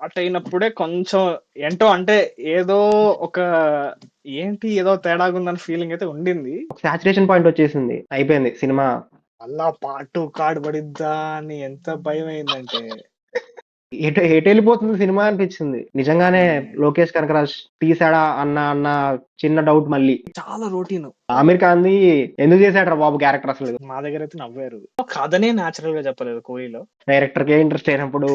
Start అయినప్పుడే కొంచెం ఏంటో అంటే ఏదో ఒక ఏదో తేడాగుందని ఫీలింగ్ అయితే ఉండింది. ఒక సాచురేషన్ పాయింట్ వచ్చేసింది, అయిపోయింది సినిమా. అలా పార్ట్ 2 కార్డ్ పడిద్దా అని ఎంత భయం అయిందంటే ఎటు వెళ్ళిపోతుంది సినిమా అనిపించింది నిజంగానే. లోకేష్ కనకరాజ్ తీసాడా అన్న చిన్న డౌట్ మళ్ళీ. చాలా రొటీన్. ఆమీర్ ఖాన్ ది ఎందుకు చేశాడు బాబు క్యారెక్టర్ అసలు? మా దగ్గర అయితే నవ్వారు. కథనే న్యాచురల్ గా చెప్పలేదు కోహ్లీలో. డైరెక్టర్ కే ఇంట్రెస్ట్ అయినప్పుడు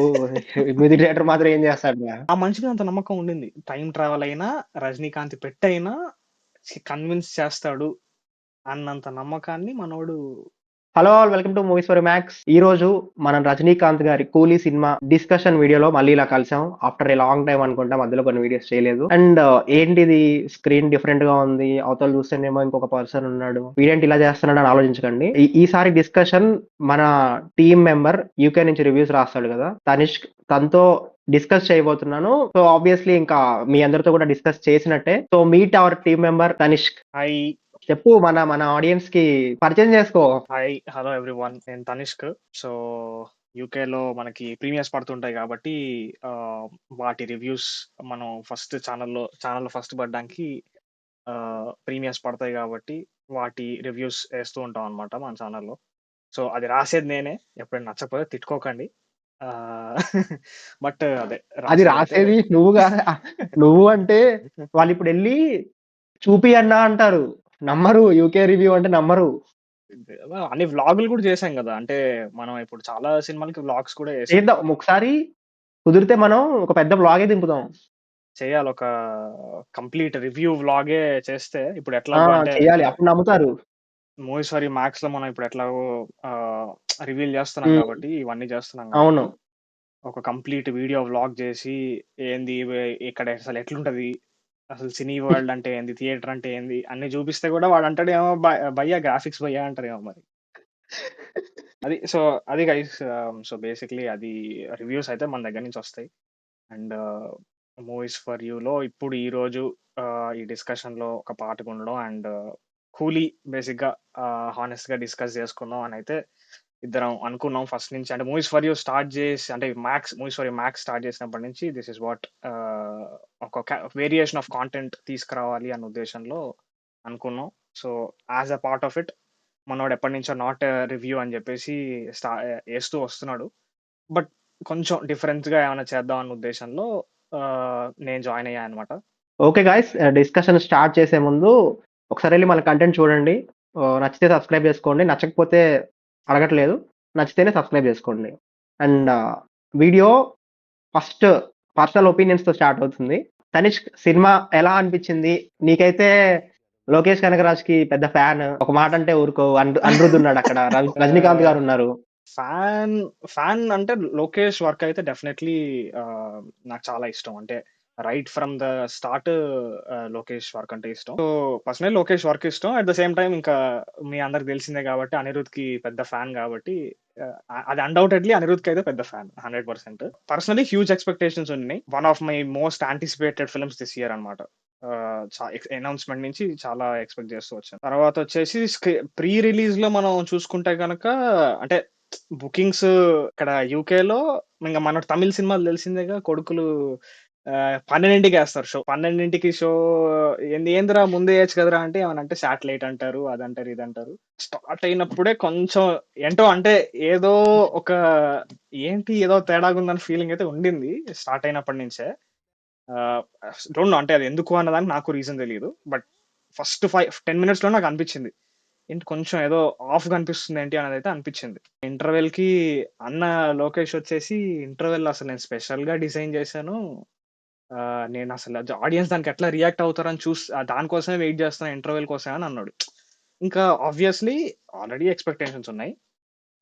మ్యూజిక్ డైరెక్టర్ మాత్రం ఏం చేస్తాడు? ఆ మనిషి మీద అంత నమ్మకం ఉండింది. టైం ట్రావెల్ అయినా రజనీకాంత్ పెట్టైనా కన్విన్స్ చేస్తాడు అన్నంత నమ్మకాన్ని మనోడు. Hello all, welcome to movies for max. ఈ రోజు మనం రజనీకాంత్ గారి కూలీ సినిమా డిస్కషన్ వీడియోలో మళ్ళీ ఇలా కలిసాం. ఆఫ్టర్ ఏ లాంగ్ టైం అనుకుంటా, మధ్యలో కొన్ని వీడియోస్ చేయలేదు. అండ్ ఏంటిది స్క్రీన్ డిఫరెంట్ గా ఉంది, అవతల చూస్తేనేమో ఇంకొక పర్సన్ ఉన్నాడు, వీడేంటి ఇలా చేస్తున్నాడు అని ఆలోచించకండి. ఈసారి డిస్కషన్ మన టీమ్ మెంబర్ యూకే నుంచి రివ్యూస్ రాస్తాడు కదా, తనిష్క్, తనతో డిస్కస్ చేయబోతున్నాను. సో ఆబ్వియస్లీ ఇంకా మీ అందరితో కూడా డిస్కస్ చేసినట్టే. So meet our team member Tanishq. Hi. చెప్పు, మన ఆడియన్స్ కి పరిచయం చేసుకో. హాయ్, హలో ఎవ్రీవన్, నేను తనిష్క్. సో యూకేలో మనకి ప్రీమియర్స్ పడుతుంటాయి కాబట్టి వాటి రివ్యూస్ మనం ఛానల్లో ఫస్ట్ పడడానికి ప్రీమియర్స్ పడతాయి కాబట్టి వాటి రివ్యూస్ వేస్తూ ఉంటాం అనమాట మన ఛానల్లో. సో అది రాసేది నేనే, ఎప్పుడైనా నచ్చకపోతే తిట్టుకోకండి. బట్ అదే అది రాసేది నువ్వుగా. నువ్వు అంటే వాళ్ళు ఇప్పుడు వెళ్ళి చూపి అన్నా అంటారు, నమ్మరు. యూకే రివ్యూ అంటే నమ్మరు. అన్ని వ్లాగులు కూడా చేసాం కదా, అంటే మనం ఇప్పుడు చాలా సినిమాలకి వ్లాగ్స్ కూడా చేద్దాం ఒకసారి, కుదిరితే మనం ఒక పెద్ద వ్లాగే దింపుదాం. చేయాలి. ఒక కంప్లీట్ రివ్యూ వ్లాగే చేస్తే ఇప్పుడు ఎట్లా అంటే చేయాలి, అప్పుడు నమ్ముతారు. మూవీస్ ఫర్ మ్యాక్స్ లో మనం ఇప్పుడు ఎట్లాగో రివీల్ చేస్తున్నాం కాబట్టి, ఇవన్నీ చేస్తున్నాం అవును. కాబట్టి ఒక కంప్లీట్ వీడియో వ్లాగ్ చేసి ఏంది ఇక్కడ అసలు ఎట్లుంటది, అసలు సినీ వరల్డ్ అంటే ఏంది, థియేటర్ అంటే ఏంది అన్ని చూపిస్తే కూడా వాడు అంటాడు ఏమో భయ్యా గ్రాఫిక్స్ భయ్యా అంటారేమో మరి. అది సో అది గైస్. సో బేసిక్లీ అది రివ్యూస్ అయితే మన దగ్గర నుంచి వస్తాయి. అండ్ మూవీస్ ఫర్ యూలో ఇప్పుడు ఈ రోజు ఈ డిస్కషన్ లో ఒక పార్ట్ ఉండడం అండ్ కూలీ బేసిక్ గా హానెస్ట్ గా డిస్కస్ చేసుకుందాం అని అయితే ఇద్దరం అనుకున్నాం ఫస్ట్ నుంచి. అంటే మూవీస్ ఫర్ యూ స్టార్ట్ చేసి, అంటే movies for you max start చేసినప్పటి నుంచి దిస్ ఇస్ వాట్ ఒక వేరియేషన్ ఆఫ్ కాంటెంట్ తీసుకురావాలి అన్న ఉద్దేశంలో అనుకున్నాం. So as a part of it మనోడు ఎప్పటి నుంచో నాట్ రివ్యూ అని చెప్పేసి వేస్తూ వస్తున్నాడు. బట్ కొంచెం డిఫరెన్స్ గా ఏమైనా చేద్దాం అన్న ఉద్దేశంలో నేను జాయిన్ అయ్యా అనమాట. ఓకే గాయ్స్, డిస్కషన్ స్టార్ట్ చేసే ముందు ఒకసారి వెళ్ళి మన కంటెంట్ చూడండి. నచ్చితే సబ్స్క్రైబ్ చేసుకోండి, నచ్చకపోతే అడగట్లేదు, నచ్చితేనే సబ్స్క్రైబ్ చేసుకోండి. And video first personal opinions తో స్టార్ట్ అవుతుంది. తనిష్క్, సినిమా ఎలా అనిపించింది నీకైతే? లోకేష్ కనకరాజ్ కి పెద్ద ఫ్యాన్, ఒక మాట అంటే ఊరుకో. అనిరుద్ధ్ ఉన్నాడు అక్కడ, రజనీకాంత్ గారు ఉన్నారు. ఫ్యాన్ అంటే లోకేష్ వర్క్ అయితే డెఫినెట్లీ నాకు చాలా ఇష్టం. అంటే right from the start Lokesh work అంటే ఇష్టం. సో పర్సనల్ లోకేష్ వర్క్ ఇష్టం. అట్ ద సేమ్ టైం ఇంకా మీ అందరికి తెలిసిందే కాబట్టి అనిరుద్ధ్ కి పెద్ద ఫ్యాన్ కాబట్టి అది అన్డౌటెడ్లీ అనిరుద్ధ్ కి అయితే పెద్ద ఫ్యాన్ 100%. పర్సనలీ హ్యూజ్ ఎక్స్పెక్టేషన్స్ ఉన్నాయి. One of my most anticipated films this year అనమాట. అనౌన్స్మెంట్ నుంచి చాలా ఎక్స్పెక్ట్ చేస్తూ వచ్చాను. తర్వాత వచ్చేసి ప్రీ రిలీజ్ లో మనం చూసుకుంటే కనుక, అంటే బుకింగ్స్ ఇక్కడ యూకేలో ఇంకా మన తమిళ సినిమాలు తెలిసిందేగా, కొడుకులు 12ంటికి వేస్తారు షో. 12ంటికి షో ఏందిరా ముందే వేయచ్చు కదరా అంటే ఏమనంటే శాటిలైట్ అంటారు, అదంటారు ఇదంటారు. స్టార్ట్ అయినప్పుడే కొంచెం ఏంటో అంటే ఏదో ఒక ఏదో తేడాగుందని ఫీలింగ్ అయితే ఉండింది స్టార్ట్ అయినప్పటి నుంచే. డోంట్ నో అంటే అది ఎందుకు అన్నదానికి నాకు రీజన్ తెలియదు. బట్ ఫస్ట్ 5-10 మినిట్స్ లో నాకు అనిపించింది ఏంటి కొంచెం ఏదో ఆఫ్ కనిపిస్తుంది ఏంటి అనేది అయితే అనిపించింది. ఇంటర్వెల్ కి అన్న లోకేష్ వచ్చేసి ఇంటర్వెల్ అసలు నేను స్పెషల్ గా డిజైన్ చేశాను, నేను అసలు ఆడియన్స్ దానికి ఎట్లా రియాక్ట్ అవుతారని దానికోసమే వెయిట్ చేస్తాను ఇంటర్వెల్ కోసమే అని అన్నాడు. ఇంకా ఆబ్వియస్లీ ఆల్రెడీ ఎక్స్పెక్టేషన్స్ ఉన్నాయి,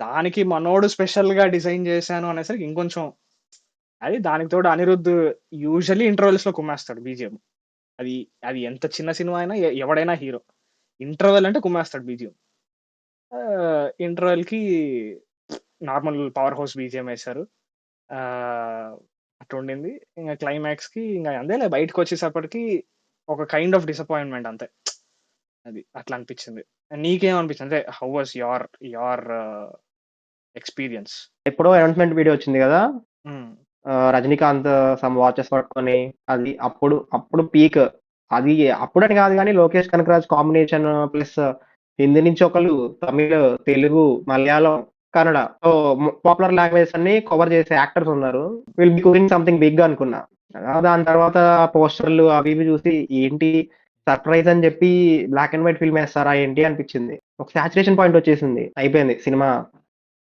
దానికి మనోడు స్పెషల్ గా డిజైన్ చేశాను అనేసరికి ఇంకొంచెం అది. దానికి తోడు అనిరుద్ధ్ యూజువల్లీ ఇంటర్వెల్స్ లో కుమ్మేస్తాడు బీజిఎం. అది అది ఎంత చిన్న సినిమా అయినా ఎవడైనా హీరో ఇంటర్వెల్ అంటే కుమ్మేస్తాడు బీజిఎం. ఇంటర్వెల్ కి నార్మల్ పవర్ హౌస్ బీజిఎం వేశారు, అట్లా ఉండింది. ఇంకా క్లైమాక్స్ కి ఇంకా అందేలే, బయటకు వచ్చేసప్పటికి ఒక కైండ్ ఆఫ్ డిసప్పాయింట్మెంట్ అంతే. అది అట్లా అనిపించింది. నీకేమనిపించింది? అంటే హౌ వాస్ యువర్ ఎక్స్పీరియన్స్? ఎప్పుడో అనౌన్స్మెంట్ వీడియో వచ్చింది కదా, రజనీకాంత్ సమ్ వాచెస్ పట్టుకొని అది అప్పుడు పీక్. అది అప్పుడని కాదు కానీ లోకేష్ కనకరాజ్ కాంబినేషన్ ప్లస్ హిందీ నుంచి ఒకళ్ళు, Tamil, Telugu, Malayalam, Kannada. So popular languages అన్ని కవర్ చేసే యాక్టర్స్ ఉన్నారు. Will be cooking something big అనుకున్నా. దాని తర్వాత పోస్టర్లు అవి ఇవి చూసి ఏంటి సర్ప్రైజ్ అని చెప్పి బ్లాక్ అండ్ వైట్ ఫిల్మ్ వేస్తారా ఏంటి అనిపించింది. ఒక సాచురేషన్ పాయింట్ వచ్చేసింది, అయిపోయింది సినిమా.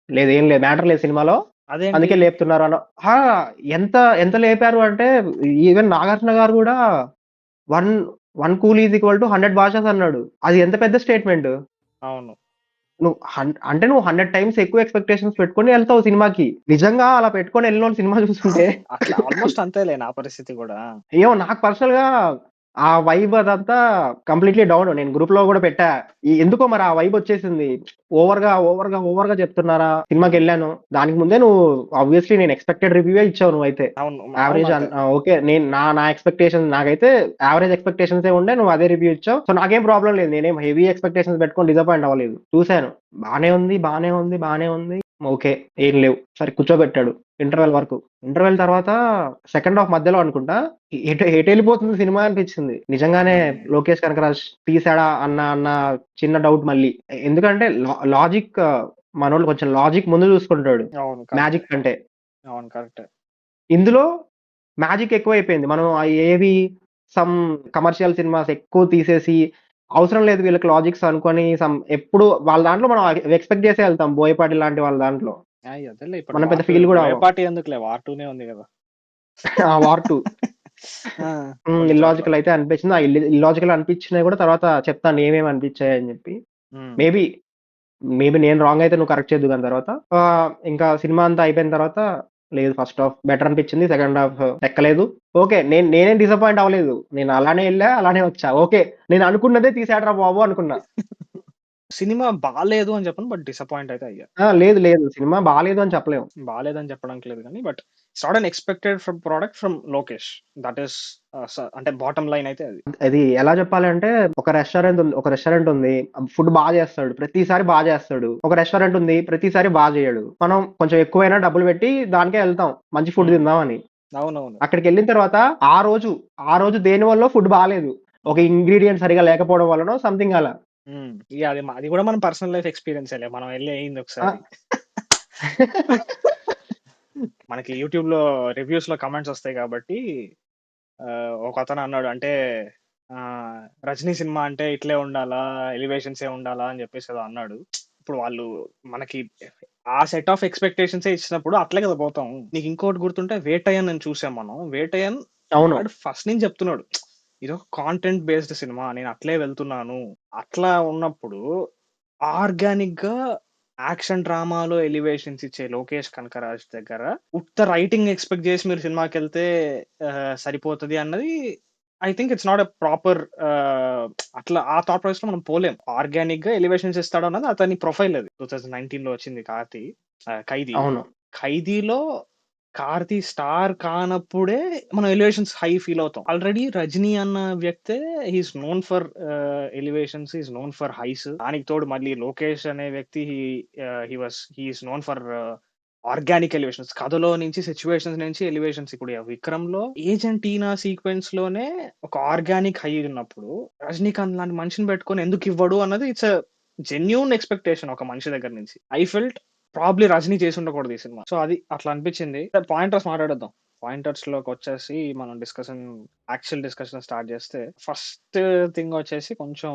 లేదు ఏం లేదు, మ్యాటర్ లేదు సినిమాలో, అదేంటి అందుకే లేపుతున్నారు అన్న. ఎంత ఎంత లేపారు అంటే ఈవెన్ నాగార్జున గారు కూడా one one cool is equal to 100 భాషస్ అన్నాడు. అది ఎంత పెద్ద స్టేట్మెంట్. అవును అంటే నువ్వు 100 టైమ్స్ ఎక్కువ ఎక్స్పెక్టేషన్స్ పెట్టుకొని వెళ్తావు సినిమాకి. నిజంగా అలా పెట్టుకొని వెళ్ళిన వాళ్ళు సినిమా చూస్తుంటే అట్లా ఆల్మోస్ట్ అంతేలే నా పరిస్థితి కూడా. ఏమో నాకు పర్సనల్ గా ఆ వైబ్ అదంతా కంప్లీట్లీ డౌన్. నేను గ్రూప్ లో కూడా పెట్టా. ఎందుకో మరి ఆ వైబ్ వచ్చేసింది. ఓవర్ గా చెప్తున్నారా. సినిమాకి వెళ్ళాను, దానికి ముందే నువ్వు ఆబ్వియస్లీ నేను ఎక్స్పెక్టెడ్ రివ్యూ ఇచ్చావు నువ్వైతే. అవును యావరేజ్ ఓకే, నేను నా ఎక్స్పెక్టేషన్ నాకైతే యావరేజ్ ఎక్స్పెక్టేషన్స్ ఉండే, నువ్వు అదే రివ్యూ ఇచ్చావు. సో నాకేం ప్రాబ్లం లేదు, నేనేం హెవీ ఎక్స్పెక్టేషన్స్ పెట్టుకొని డిసప్పాయింట్ అవ్వలేదు. చూశాను, బానే ఉంది. ఓకే, ఏం లేవు. సరే కూర్చోబెట్టాడు ఇంటర్వెల్ వరకు. ఇంటర్వెల్ తర్వాత సెకండ్ హాఫ్ మధ్యలో అనుకుంటా ఎటు వెళ్ళిపోతుంది సినిమా అనిపించింది. నిజంగానే లోకేష్ కనకరాజ్ తీసాడా అన్న చిన్న డౌట్ మళ్ళీ. ఎందుకంటే లాజిక్, మనోళ్ళు కొంచెం లాజిక్ ముందు చూసుకుంటాడు అవును మ్యాజిక్ కంటే. అవును కరెక్ట్. ఇందులో మ్యాజిక్ ఎక్కువైపోయింది. మనం ఏవి సమ్ కమర్షియల్ సినిమాస్ ఎక్కువ తీసేసి అవసరం లేదు వీళ్ళకి లాజిక్స్ అనుకొని ఎప్పుడు వాళ్ళ దాంట్లో మనం ఎక్స్పెక్ట్ చేసే వెళ్తాం. బోయపాటి లాంటి వాళ్ళ దాంట్లో అదేలే ఇప్పుడు మనం పెద్ద ఫీల్ కూడా పార్టీ ఎందుకులే, వార్ 2 ఉంది కదా. వార్ 2 ఇల్లాజికల్ అయితే అనిపించింది. ఆ ఇల్లాజికల్ అనిపించినాయి కూడా తర్వాత చెప్తాను ఏమేమి అనిపించాయి అని చెప్పి. మేబీ నేను రాంగ్ అయితే నువ్వు కరెక్ట్ చేద్దు. దాని తర్వాత ఇంకా సినిమా అంతా అయిపోయిన తర్వాత లేదు, ఫస్ట్ హాఫ్ బెటర్ అనిపించింది, సెకండ్ హాఫ్ ఎక్కలేదు. ఓకే, నేనేం డిసప్పాయింట్ అవ్వలేదు. నేను అలానే వెళ్ళా, అలానే వచ్చా. ఓకే, నేను అనుకున్నదే తీసాడరా బాబు అనుకున్నా. సినిమా బాగాలేదు అని చెప్పను, బట్ డిసప్పాయింట్ అయితే అయ్యా. లేదు సినిమా బాగాలేదు అని చెప్పలేము. బాగాలేదని చెప్పడానికి లేదు కానీ, but it's not an expected from product from Lokesh. That is అంటే బాటమ్ లైన్ అయితే అది ఎలా చెప్పాలంటే, ఒక రెస్టారెంట్ ఉంది, ఫుడ్ బాగా చేస్తాడు, ప్రతిసారి బాగా చేస్తాడు. ఒక రెస్టారెంట్ ఉంది, ప్రతిసారి బాగా చేయడు. మనం కొంచెం ఎక్కువైనా డబ్బులు పెట్టి దానికే వెళ్తాం మంచి ఫుడ్ తిందామని. అవునవును. అక్కడికి వెళ్ళిన తర్వాత ఆ రోజు దేని వల్ల ఫుడ్ బాగాలేదు, ఒక ఇంగ్రీడియంట్ సరిగా లేకపోవడం వలన సంథింగ్ అలా. అది కూడా మన పర్సనల్ లైఫ్ ఎక్స్పీరియన్స్ మనం వెళ్ళి అయింది ఒకసారి. మనకి యూట్యూబ్ లో రివ్యూస్ లో కమెంట్స్ వస్తాయి కాబట్టి ఒక అతను అన్నాడు, అంటే రజనీ సినిమా అంటే ఇట్లే ఉండాలా, ఎలివేషన్స్ ఏ ఉండాలా అని చెప్పేసి ఏదో అన్నాడు. ఇప్పుడు వాళ్ళు మనకి ఆ సెట్ ఆఫ్ ఎక్స్పెక్టేషన్స్ ఇచ్చినప్పుడు అట్లే కదా పోతాం. నీకు ఇంకోటి గుర్తుంటే వేటయన్ అని చూసాం మనం. వేటయన్ ఫస్ట్ నుంచి చెప్తున్నాడు, ఇది కాంటెంట్ బేస్డ్ సినిమా, నేను అట్లే వెళ్తున్నాను. అట్లా ఉన్నప్పుడు ఆర్గానిక్ గా యాక్షన్ డ్రామాలో ఎలివేషన్స్ ఇచ్చే లోకేష్ కనకరాజ్ దగ్గర ఉత్త రైటింగ్ ఎక్స్పెక్ట్ చేసి మీరు సినిమాకి వెళ్తే సరిపోతుంది అన్నది I think it's not a proper. అట్లా ఆ థాట్ ప్రాసెస్ లో మనం పోలేం. ఆర్గానిక్ గా ఎలివేషన్స్ ఇస్తాడు అన్నది అతని ప్రొఫైల్. అది 2019 లో వచ్చింది ఖైదీ. ఖైదీలో కార్తీ స్టార్ కానప్పుడే మనం ఎలివేషన్స్ హై ఫీల్ అవుతాం. ఆల్రెడీ రజనీ అన్న వ్యక్తే he's known for elevations, he's known for highs. దానికి తోడు మళ్ళీ లోకేష్ అనే వ్యక్తి he's known for organic elevations. కథలో నుంచి, సిచ్యువేషన్స్ నుంచి ఎలివేషన్స్. ఇప్పుడు విక్రమ్ లో ఏజెంట్ ఈనా సీక్వెన్స్ లోనే ఒక ఆర్గానిక్ హై ఉన్నప్పుడు రజనీకాంత్ లాంటి మనిషిని పెట్టుకొని ఎందుకు ఇవ్వడు అన్నది ఇట్స్ జెన్యూన్ ఎక్స్పెక్టేషన్ ఒక మనిషి దగ్గర నుంచి. ఐ ఫెల్ట్ ప్రాబ్లీ రజనీ చేసి ఉండకూడదు ఈ సినిమా. సో అది అట్లా అనిపించింది. పాయింటర్స్ మాట్లాడేద్దాం. పాయింటర్స్ లోకి వచ్చేసి మనం యాక్చువల్ డిస్కషన్ స్టార్ట్ చేస్తే, ఫస్ట్ థింగ్ వచ్చేసి కొంచెం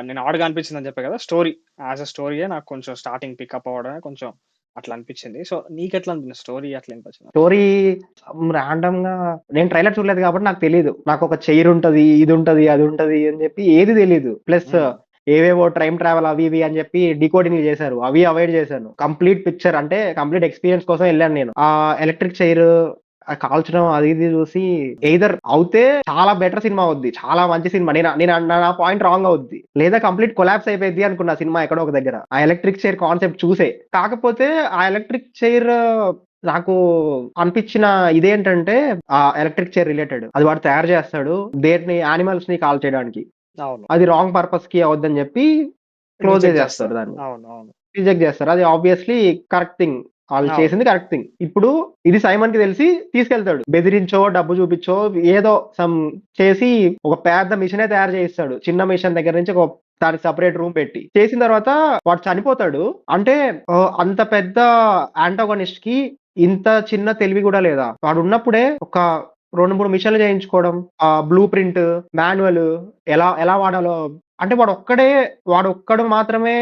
నేను ఆడగా అనిపించింది అని చెప్పే కదా, స్టోరీ యాజ్ అ స్టోరీయే నాకు కొంచెం స్టార్టింగ్ పికప్ అవ్వడమే కొంచెం అట్లా అనిపించింది. సో నీకు ఎట్లా అనిపించింది స్టోరీ? అట్లా అనిపించింది స్టోరీ ర్యాండమ్ గా, నేను ట్రైలర్ చూడలేదు కాబట్టి నాకు తెలియదు. నాకు ఒక చైర్ ఉంటది, ఇది ఉంటది, అది ఉంటది అని చెప్పి ఏది తెలియదు. ప్లస్ ఏవేవో టైం ట్రావెల్ అవి ఇవి అని చెప్పి డీకోడింగ్ చేశారు, అవి అవాయిడ్ చేశాను. కంప్లీట్ పిక్చర్ అంటే కంప్లీట్ ఎక్స్పీరియన్స్ కోసం వెళ్ళాను నేను. ఆ ఎలక్ట్రిక్ చైర్ కాల్చడం అది ఇది చూసి ఎయిదర్ అవుతే చాలా బెటర్ సినిమా అవుద్ది, చాలా మంచి సినిమా, నేను నా పాయింట్ రాంగ్ అవుద్ది, లేదా కంప్లీట్ కొలాప్స్ అయిపోయింది అనుకున్నా సినిమా ఎక్కడో ఒక దగ్గర ఆ ఎలక్ట్రిక్ చైర్ కాన్సెప్ట్ చూసే. కాకపోతే ఆ ఎలక్ట్రిక్ చైర్ నాకు అనిపించిన ఇదేంటంటే, ఆ ఎలక్ట్రిక్ చైర్ రిలేటెడ్ అది వాడు తయారు చేస్తాడు దేన్ని, యానిమల్స్ ని కాల్ చేయడానికి. అది రాంగ్ పర్పస్ కి అవద్దని చెప్పి క్లోజ్ చేస్తారు, దాన్ని రిజెక్ట్ చేస్తారు. అది ఆబ్వియస్లీ కరెక్ట్ థింగ్. వాళ్ళు అవును. చేసింది కరెక్ట్ థింగ్. ఇప్పుడు ఇది సైమన్ కి తెలిసి తీసుకెళ్తాడు. బెదిరించో, డబ్బు చూపించో ఏదో సమ్ చేసి ఒక పెద్ద మిషనే తయారు చేయిస్తాడు. చిన్న మిషన్ దగ్గర నుంచి ఒక దానికి సెపరేట్ రూమ్ పెట్టి. చేసిన తర్వాత వాడు చనిపోతాడు. అంటే అంత పెద్ద యాంటాగోనిస్ట్ కి ఇంత చిన్న తెలివి కూడా లేదా? వాడున్నప్పుడే ఒక 2, 3 మిషన్లు చేయించుకోవడం, బ్లూ ప్రింట్, మాన్యువల్ ఎలా ఎలా వాడాలో అంటే వాడొక్కడు మాత్రమే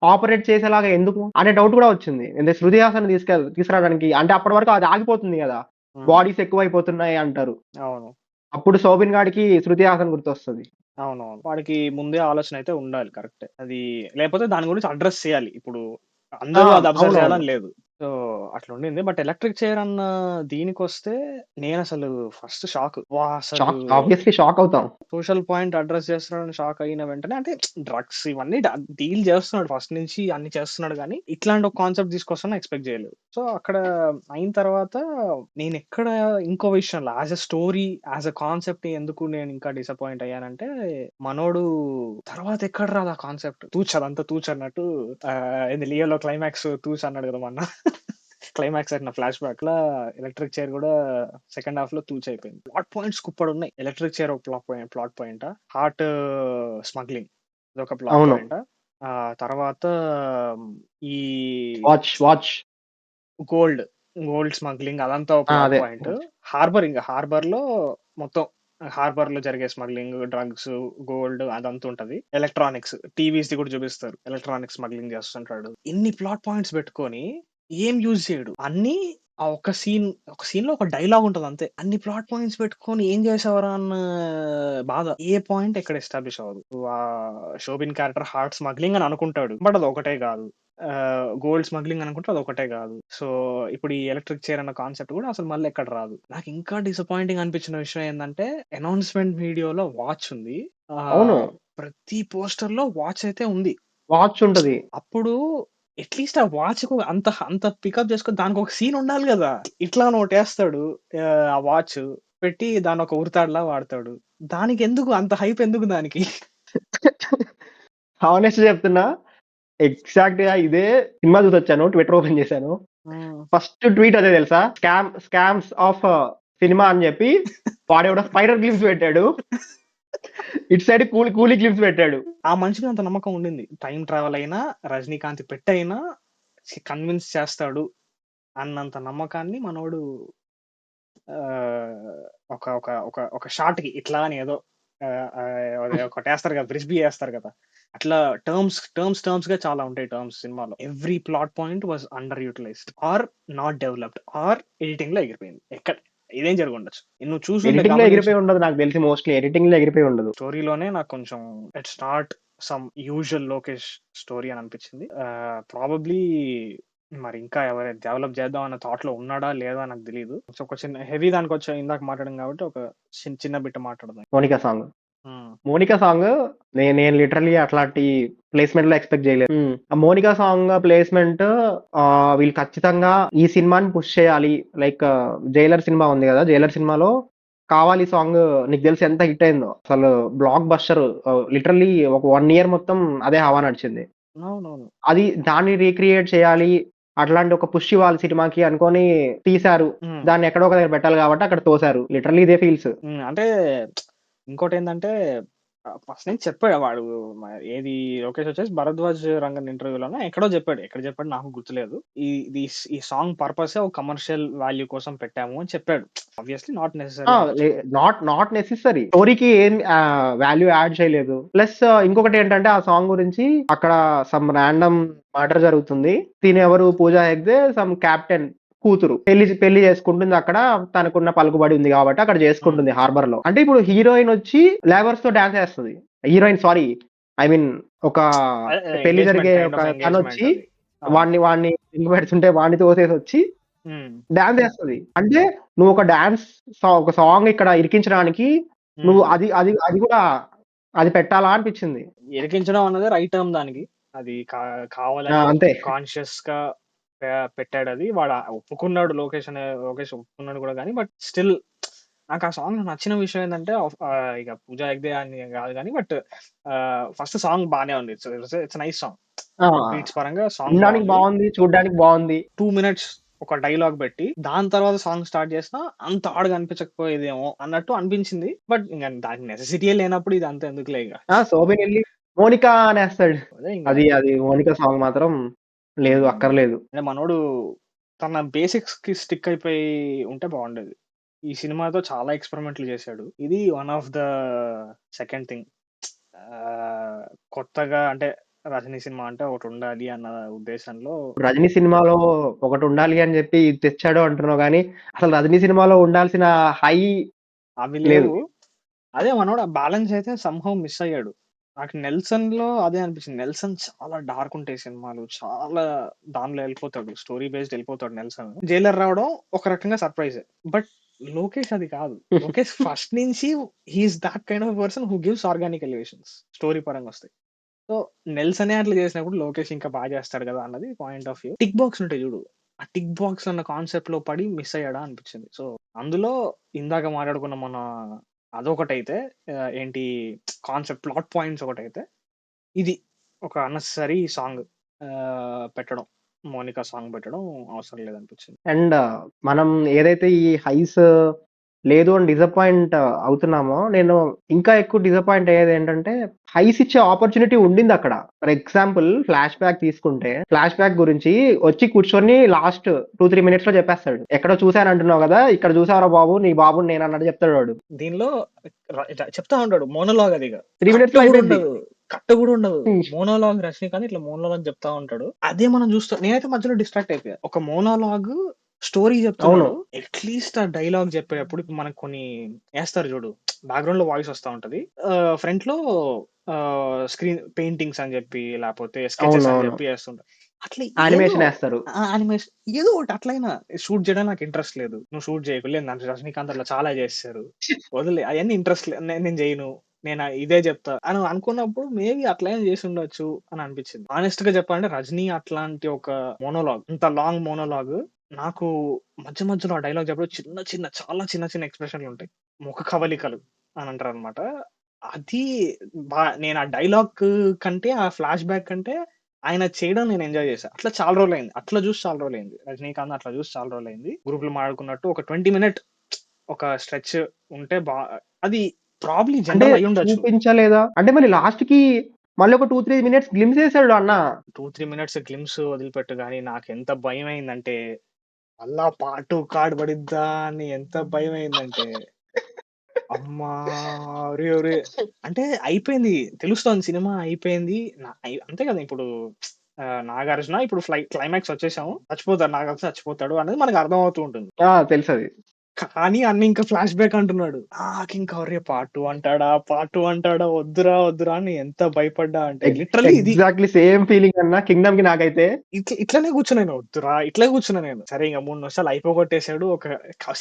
ఆపరేట్ చేసేలాగా ఎందుకు? అనే డౌట్ కూడా వచ్చింది. అంటే 'శృతి హాసన్‌ని' తీసుకురావడానికి అంటే అప్పటి వరకు అది ఆగిపోతుంది గదా! హ్మ్. బాడీస్ ఎక్కువైపోతున్నాయి అంటారు. అవును. అప్పుడు 'శోభిన్' గాడికి 'శృతి హాసన్' గుర్తొస్తది. అవునవును. వాడికి ముందే ఆలోచనయితే ఉండాలి కరెక్టే. అది లేపోతే దాని గురించి అడ్రెస్ చేయాలి. ఇప్పుడు ఆ! అందరూ అది అబ్జర్వ్ అవునవును. చేయాలని లేదు. సో, అట్లుండింది. బట్ ఎలక్ట్రిక్ చైర్ అన్న దీనికొస్తే నేనసలు ఫస్ట్ షాక్. అసలు ఆబ్వియస్‌లీ షాక్ అవుతాం. సోషల్ పాయింట్ అడ్రెస్ చేస్తున్నాడని షాక్ అయిన వెంటనే అంటే డ్రగ్స్ ఇవన్నీ డీల్ చేస్తున్నాడు ఫస్ట్ నుంచి అన్ని చేస్తున్నాడు గానీ, ఇట్లాంటి ఒక కాన్సెప్ట్ తీసుకొస్తానని ఎక్స్‌పెక్ట్ చేయలేదు. సో, అక్కడ అయిన తర్వాత నేనెక్కడ ఇంకో విషయంలో as a story, as a concept ఎందుకు నేను ఇంకా డిసప్పాయింట్ అయ్యానంటే, మనోడు తర్వాత ఎక్కడరా ఆ కాన్సెప్ట్? అదంతా అన్నట్టు ఏంది 'లియోలో' క్లైమాక్స్ అన్నాడు కదా మొన్న. క్లైమాక్స్ అయిన ఫ్లాష్ బ్యాక్‌లా ఎలక్ట్రిక్ చైర్ గూడా సెకండ్ హాఫ్‌లో అయిపోయింది. ప్లాట్ పాయింట్స్ కుప్పడున్నాయి. ఎలక్ట్రిక్ చైర్ ఒక ప్లాట్ పాయింటా? హార్ట్ స్మగ్లింగ్ అదొక ప్లాట్ అవును. పాయింటా? తర్వాత ఈ వాచ్. గోల్డ్, గోల్డ్ స్మగ్లింగ్ అదంతా ఒక ఆ! ప్లాట్ అదే. పాయింట్. హార్బర్‌లో మొత్తం హార్బర్‌లో జరిగే స్మగ్లింగ్, డ్రగ్స్, గోల్డ్ అదంతా ఉంటది. ఎలక్ట్రానిక్స్, టీవీస్‌ది కూడా చూపిస్తారు. ఎలక్ట్రానిక్స్ స్మగ్లింగ్ చేస్తుంటాడు. ఇన్ని ప్లాట్ పాయింట్స్ పెట్టుకొని ఏం యూజ్ చేయడు. అన్నీ ఆ ఒక సీన్‌లో ఒక డైలాగ్ ఉంటది అంతే. అన్ని ప్లాట్ పాయింట్స్ పెట్టుకొని ఏం చేసావురా అన్న బాధ. ఏ పాయింట్ ఎక్కడ ఎస్టాబ్లిష్ అవ్వదు. 'శోభిన్' క్యారెక్టర్ హార్ట్ స్మగ్లింగ్ అని అనుకుంటాడు. బట్ అది ఒకటే కాదు. గోల్డ్ స్మగ్లింగ్ అనుకుంటే అదొకటే గాదు. సో, ఇప్పుడు ఈ ఎలక్ట్రిక్ చైర్ అన్న కాన్సెప్ట్ గూడా అసలు మళ్ళీ ఎక్కడ రాదు. నాకింకా డిసప్పాయింటింగ్ అనిపించిన విషయం ఏందంటే, అనౌన్స్‌మెంట్ వీడియోలో వాచ్ ఉంది. అవును. ప్రతి పోస్టర్‌లో వాచ్ అయితే ఉంది. వాచ్ ఉంటది. అప్పుడు అట్‌లీస్ట్ ఆ వాచ్‌కు అంత అంత పికప్ చేసుకొని దానికొక సీన్ ఉండాలి గదా! ఇట్లా అని ఒకటేస్తాడు. ఆ వాచ్ పెట్టి దాన్నొక ఉరితాడులా వాడతాడు. దానికెందుకు అంత హైప్ ఎందుకు దానికి? హానెస్ట్‌గా చెప్తున్నా ఎగ్జాక్ట్‌గా ఇదే సినిమా చూసొచ్చాను. ట్విట్టర్ ఓపెన్ చేశాను. హ్మ్. ఫస్ట్ ట్వీట్ అదే తెలుసా? స్కామ్స్ ఆఫ్ సినిమా అని చెప్పి వాడెవడో స్పైడర్ గ్లింప్స్ పెట్టాడు. ఇటు సైడ్ కూలీ గ్లింప్స్ పెట్టాడు. ఆ మనిషి మీద అంత నమ్మకం ఉండింది. టైమ్ ట్రావెల్ అయినా, రజనీకాంత్ పెట్టైనా కన్విన్స్ చేస్తాడు అన్నంత నమ్మకాన్ని మనోడు ఆహ్, ఒక ఒక ఒక ఒక షాట్‌కి ఇట్లా అని ఏదో అదే ఒకటేస్తారు కదా! ఫ్రిస్బీ ఏస్తారు కదా! అట్లా టర్మ్స్‌గా చాలా ఉంటాయి సినిమాలో. Every plot point was under utilised or not developed or ఎడిటింగ్‌లో ఎగిరిపోయింది. ఇదేం జరిగుండొచ్చు. నువ్వు చూసుంటే ఎడిటింగ్‌లో గమనించి ఎగిరిపోయి ఉండదు నాకు తెలిసి మోస్ట్‌లీ. ఎడిటింగ్‌లో ఎగిరిపోయి ఉండదు. స్టోరీలోనే నాకు కొంచెం it's not some usual Lokesh story అని అనిపించింది. ప్రాబబ్లీ మరి ఇంకా ఎవరైనా డెవలప్ చేద్దాం అన్న థాట్‌లో ఉన్నాడా? లేదా? నాకు తెలీదు. సో, ఒక చిన్న హెవీ దానికొచ్చా ఇందాక మాట్లాడాం కాబట్టి ఒక చిన్న బిట్ మాట్లాడదాం. 'మోనికా' సాంగ్. హ్మ్. 'మోనికా' సాంగ్ నేను లిటరల్లీ అట్లాంటి ప్లేస్‌మెంట్‌లో ఎక్స్‌పెక్ట్ చేయలేదు. ఆ 'మోనికా' సాంగ్ ప్లేస్‌మెంట్ వీళ్ళు ఖచ్చితంగా ఈ సినిమాని పుష్ చేయాలి. లైక్ 'జైలర్' సినిమా ఉంది గదా! 'జైలర్' సినిమాలో 'కావాలి' సాంగ్ నీకు తెలిసి ఎంత హిట్ అయిందో. అసలు బ్లాక్ బస్టర్ లిటరల్లీ ఒక 1 ఇయర్ మొత్తం అదే హవా నడిచింది. అవునవును. దాన్ని రీక్రియేట్ చేయాలి. అట్లాంటి ఒక పుష్ ఇవ్వాలి సినిమాకి అనుకోని తీశారు. హ్మ్. దాన్ని ఎక్కడో ఒక దగ్గర పెట్టాలి కాబట్టి అక్కడ తోశారు. లిటరల్లీ ఇదే ఫీల్స్. అంటే ఇంకోటేందంటే ఫస్ట్ నుంచి చెప్పాడు వాడు ఏది లోకేష్ వచ్చేసి 'భరద్వాజ్ రంగన్' ఇంటర్వ్యూలోనో ఎక్కడో చెప్పాడు. ఎక్కడ చెప్పాడో నాకు గుర్తులేదు. ఈ ఇది ఈ సాంగ్ పర్పసే ఒక కమర్షియల్ వాల్యూ కోసం పెట్టాము అని చెప్పాడు. ఆబ్వియస్‌లీ నాట్ ఆ! నెసెసరీ అనొచ్చు. Not necessary. స్టోరీకి ఏం వాల్యూ యాడ్ చేయలేదు. ప్లస్ ఇంకొకటేంటంటే ఆ సాంగ్ గురించి అక్కడ సమ్ రాండమ్ మర్డర్ జరుగుతుంది. తినెవరు 'పూజా హెగ్డే' సమ్ కెప్టెన్ కూతురు. పెళ్లి చేసుకుంటుంది అక్కడ. తనకున్న పలుకుబడి ఉంది కాబట్టి అక్కడ హ్మ్. చేసుకుంటుంది హార్బర్‌లో. అంటే ఇప్పుడు హీరోయిన్ వచ్చి లేబర్స్‌తో డాన్స్ ఏస్తది. హీరోయిన్ సారీ ఐ మీన్ ఒక పెళ్లి జరిగే ఎంగేజ్‌మెంట్ కైండ్ ఒక ఆఫ్ ఎంగేజ్‌మెంట్ తనొచ్చి అది. అవును. వాడిని రింగ్ పెడుతుంటే వాడిని తోసేసొచ్చి హ్మ్. డాన్స్ ఏస్తది. అంటే నువ్వు ఒక ఒక సాంగ్ ఇక్కడ ఇరికించడానికి నువ్వు హ్మ్. అది గూడా అది పెట్టాలా అనిపిచ్చింది. ఇరికించడం అన్నదే రైట్ టర్మ్ దానికి. అది ఆ! కావాలని అంతే. కాన్షియస్‌గా పెట్టాడది. వాడు ఒప్పుకున్నాడు లోకేష్ ఒప్పుకున్నాడు కూడా గానీ, బట్ స్టిల్ నాకు ఆ సాంగ్ నచ్చిన విషయం ఏందంటే ఇక 'పూజా హెగ్డే' అని గాదు గానీ, బట్ ఫస్ట్ సాంగ్ బానే ఉంది. It's nice song. ఆ! బీట్స్ పరంగా సాంగ్ వినడానికి బాగుంది. బావుంది. చూడ్డానికి బావుంది. 2 మినిట్స్ ఒక డైలాగ్ పెట్టి, దాని తర్వాత సాంగ్ స్టార్ట్ చేసినా అంత హార్డ్‌గా అనిపించకపోయేదేమో అన్నట్టు అనిపించింది. బట్ ఇంక దానికి నెసెసిటీయే లేనప్పుడు ఇదంతా ఎందుకులే ఇగ. ఆ! 'సోబినెల్లి' 'మోనికా' అనేస్తాడు. అదే ఇంగ. అది 'మోనికా' సాంగ్ మాత్రం లేదు హ్మ్. అక్కర్లేదు. అంటే మనోడు తన బేసిక్స్‌కి స్టిక్ అయిపోయి ఉంటే బాగుండేది. ఈ సినిమాతో చాలా ఎక్స్‌పెరిమెంట్‌లు చేశాడు. ఇది one of the second thing. కొత్తగా అంటే 'రజనీ' సినిమా అంటే ఒకటుండాలి అన్న ఉద్దేశంలో 'రజనీ' సినిమాలో ఒకటుండాలి అని జెప్పి ఇది తెచ్చాడు అంటున్నావు గానీ, అసలు 'రజనీ' సినిమాలో ఉండాల్సిన హై అవి లేదు. లేవు. అదే మనోడు ఆ బ్యాలెన్స్ అయితే సమ్‌హౌ మిస్ అయ్యాడు. నాకు 'నెల్సన్‌లో' అదే అనిపించింది. 'నెల్సన్' చాలా డార్క్ ఉంటాయి సినిమాలు. చాలా దానిలో ఎళ్ళిపోతాడు. స్టోరీ బేస్డ్ ఎళ్ళిపోతాడు 'నెల్సన్.' 'జైలర్' రావడం ఒక రకంగా సర్ప్రైజే. బట్ 'లోకేష్' అది కాదు. 'లోకేష్' ఫస్ట్ నుంచి he is thought kind of person who gives organic elevations story పరంగా వస్తాయి. సో 'నెల్సనే' అట్లా చేసినప్పుడు 'లోకేష్' ఇంకా బాగా చేస్తాడు కదా! అన్నది point of view. Tick box ఉంటాయి చూడు. ఆ టిక్ బాక్స్ అన్న కాన్సెప్ట్‌లో పడి మిస్ అయ్యాడా అనిపించింది. సో అందులో ఇందాక మాట్లాడుకున్న మన అదొకటైతే ఏంటి కాన్సెప్ట్ ప్లాట్ పాయింట్స్ ఒకటైతే, ఇది ఒక అన్నెసెసరీ సాంగ్ పెట్టడం. 'మోనికా' సాంగ్ పెట్టడం అవసరం లేదనిపించింది. అండ్ మనం ఏదైతే ఈ హైస్ లేదు అని డిసప్పాయింట్ అవుతున్నామో, నేను ఇంకా ఎక్కువ డిసప్పాయింట్ అయ్యేదేంటంటే, హైస్ ఇచ్చే ఆపర్చునిటీ ఉండిందక్కడ. ఫర్ ఎగ్జాంపుల్ ఫ్లాష్ బ్యాక్ తీసుకుంటే, ఫ్లాష్ బ్యాక్ గురించి వచ్చి కూర్చొని లాస్ట్ 2, 3 మినిట్స్‌లో చెప్పేస్తాడు. ఎక్కడో చూసానంటున్నావు గదా! ఇక్కడ చూసావురా బాబు, నీ బాబుని నేనన్నట్టు చెప్తాడు వాడు. దీనిలో ఇట్లా చెప్తా ఉంటాడు మోనోలాగ్ అదిగ. 3 కట్ మినిట్స్‌లో గూడా అయిపోద్ది. ఉండదు. కట్ గూడా ఉండదు. హ్మ్. మోనోలాగ్ రజనీకాంత్ ఇట్లా మోనోలాగ్ చెప్తా ఉంటాడు. అదే మనం చూస్తా నేనైతే మధ్యలో డిస్ట్రాక్ట్ అయిపోయా. ఒక మోనోలాగ్ స్టోరీ అవును. చెప్తున్నాడు. అట్‌లీస్ట్ ఆ డైలాగ్ చెప్పేటప్పుడు ఇప్పుడు మనకు కొన్ని ఏస్తారు చూడు. బ్యాక్‌గ్రౌండ్‌లో వాయిస్ వస్తా ఉంటది. ఫ్రంట్‌లో స్క్రీన్ పెయింటింగ్స్ అని చెప్పి, లేపోతే స్కెచెస్ అని అవునవును. చెప్పి ఏస్తుంటారు. అట్లా ఏదో యానిమేషన్ ఏస్తారు. యానిమేషన్ ఏదో ఒకటి అట్లైనా షూట్ చేయడానికి నాకు ఇంట్రెస్ట్ లేదు. నువ్వు షూట్ చేయకు. లేదు నాకు రజనీకాంత్ అట్లా చాలా చేసేసారు. వదిలేయి. అయన్నీ ఇంట్రెస్ట్ నేను జేయను. నేను ఇదే జెప్తా అని అనుకున్నప్పుడు మేబీ అట్లైనా చేసుండొచ్చు అని అనిపించింది. హానెస్ట్‌గా చెప్పాలంటే 'రజనీ' అట్లాంటి ఒక మోనోలాగ్ ఇంత లాంగ్ మోనోలాగ్ నాకు మధ్య మధ్యలో ఆ డైలాగ్ చెప్పడం చిన్న చిన్న చాలా చిన్న చిన్న ఎక్స్‌ప్రెషన్‌లుంటాయి. ముఖ కవలికలు అని అంటారనమాట. అది నేను ఆ డైలాగ్ కంటే, ఆ ఫ్లాష్ బ్యాక్ కంటే ఆయన చేయడం నేను ఎంజాయ్ చేశా. అట్లా చాలా రోజులైంది. అట్లా చూసి చాలా రోజులైంది. 'రజనీకాంత్' అట్లా చూసి చాలా రోజులైంది. గ్రూప్‌లో మాట్లాడుకున్నట్టు ఒక 20 మినిట్ ఒక స్ట్రెచ్ ఉంటే అది ప్రాబబ్లీ అంటే జనరల్ అయ్యుండొచ్చు. చూపించలేదా? అంటే మళ్ళీ లాస్ట్‌కి మళ్ళీ ఒక 2, 3 మినిట్స్ గ్లింప్స్ ఏసాడు అన్న. 2, 3 మినిట్స్ గ్లింప్స్ వదిలిపెట్టు గానీ, నాకెంత భయమైందంటే, మళ్ళా పార్ట్ 2 కార్డ్ పడిద్దా అని ఎంత భయమైందంటే, అమ్మా! ఒరేయ్! ఒరేయ్! అంటే అయిపోయింది. తెలుస్తోంది సినిమా అయిపోయింది. అంతే కదా! ఇప్పుడు 'నాగార్జున' ఇప్పుడు క్లైమాక్స్ వచ్చేసాము. చచ్చిపోతాడు. 'నాగార్జున' చచ్చిపోతాడు అనేది మనకు అర్థమవుతూ ఉంటుంది. ఆ! తెలుసది. కానీ అన్న ఇంకా ఫ్లాష్ బ్యాక్ అంటున్నాడు. నాకింక అరే! పార్ట్ 2 అంటాడా? పార్ట్ 2 అంటాడా? వద్దురా! వద్దురా! అని ఎంత భయపడ్డా అంటే లిటరల్లీ ఇది ఎగ్జాక్ట్‌లీ సేమ్ ఫీలింగ్ అన్న 'కింగ్డమ్‌కి' నాకైతే. ఇట్లనే కూర్చున్నా నేను. వద్దురా! ఇట్లే కూర్చున్నా నేను. సరే ఇంక 3 నిమిషాలు అయిపోగొట్టేసాడు.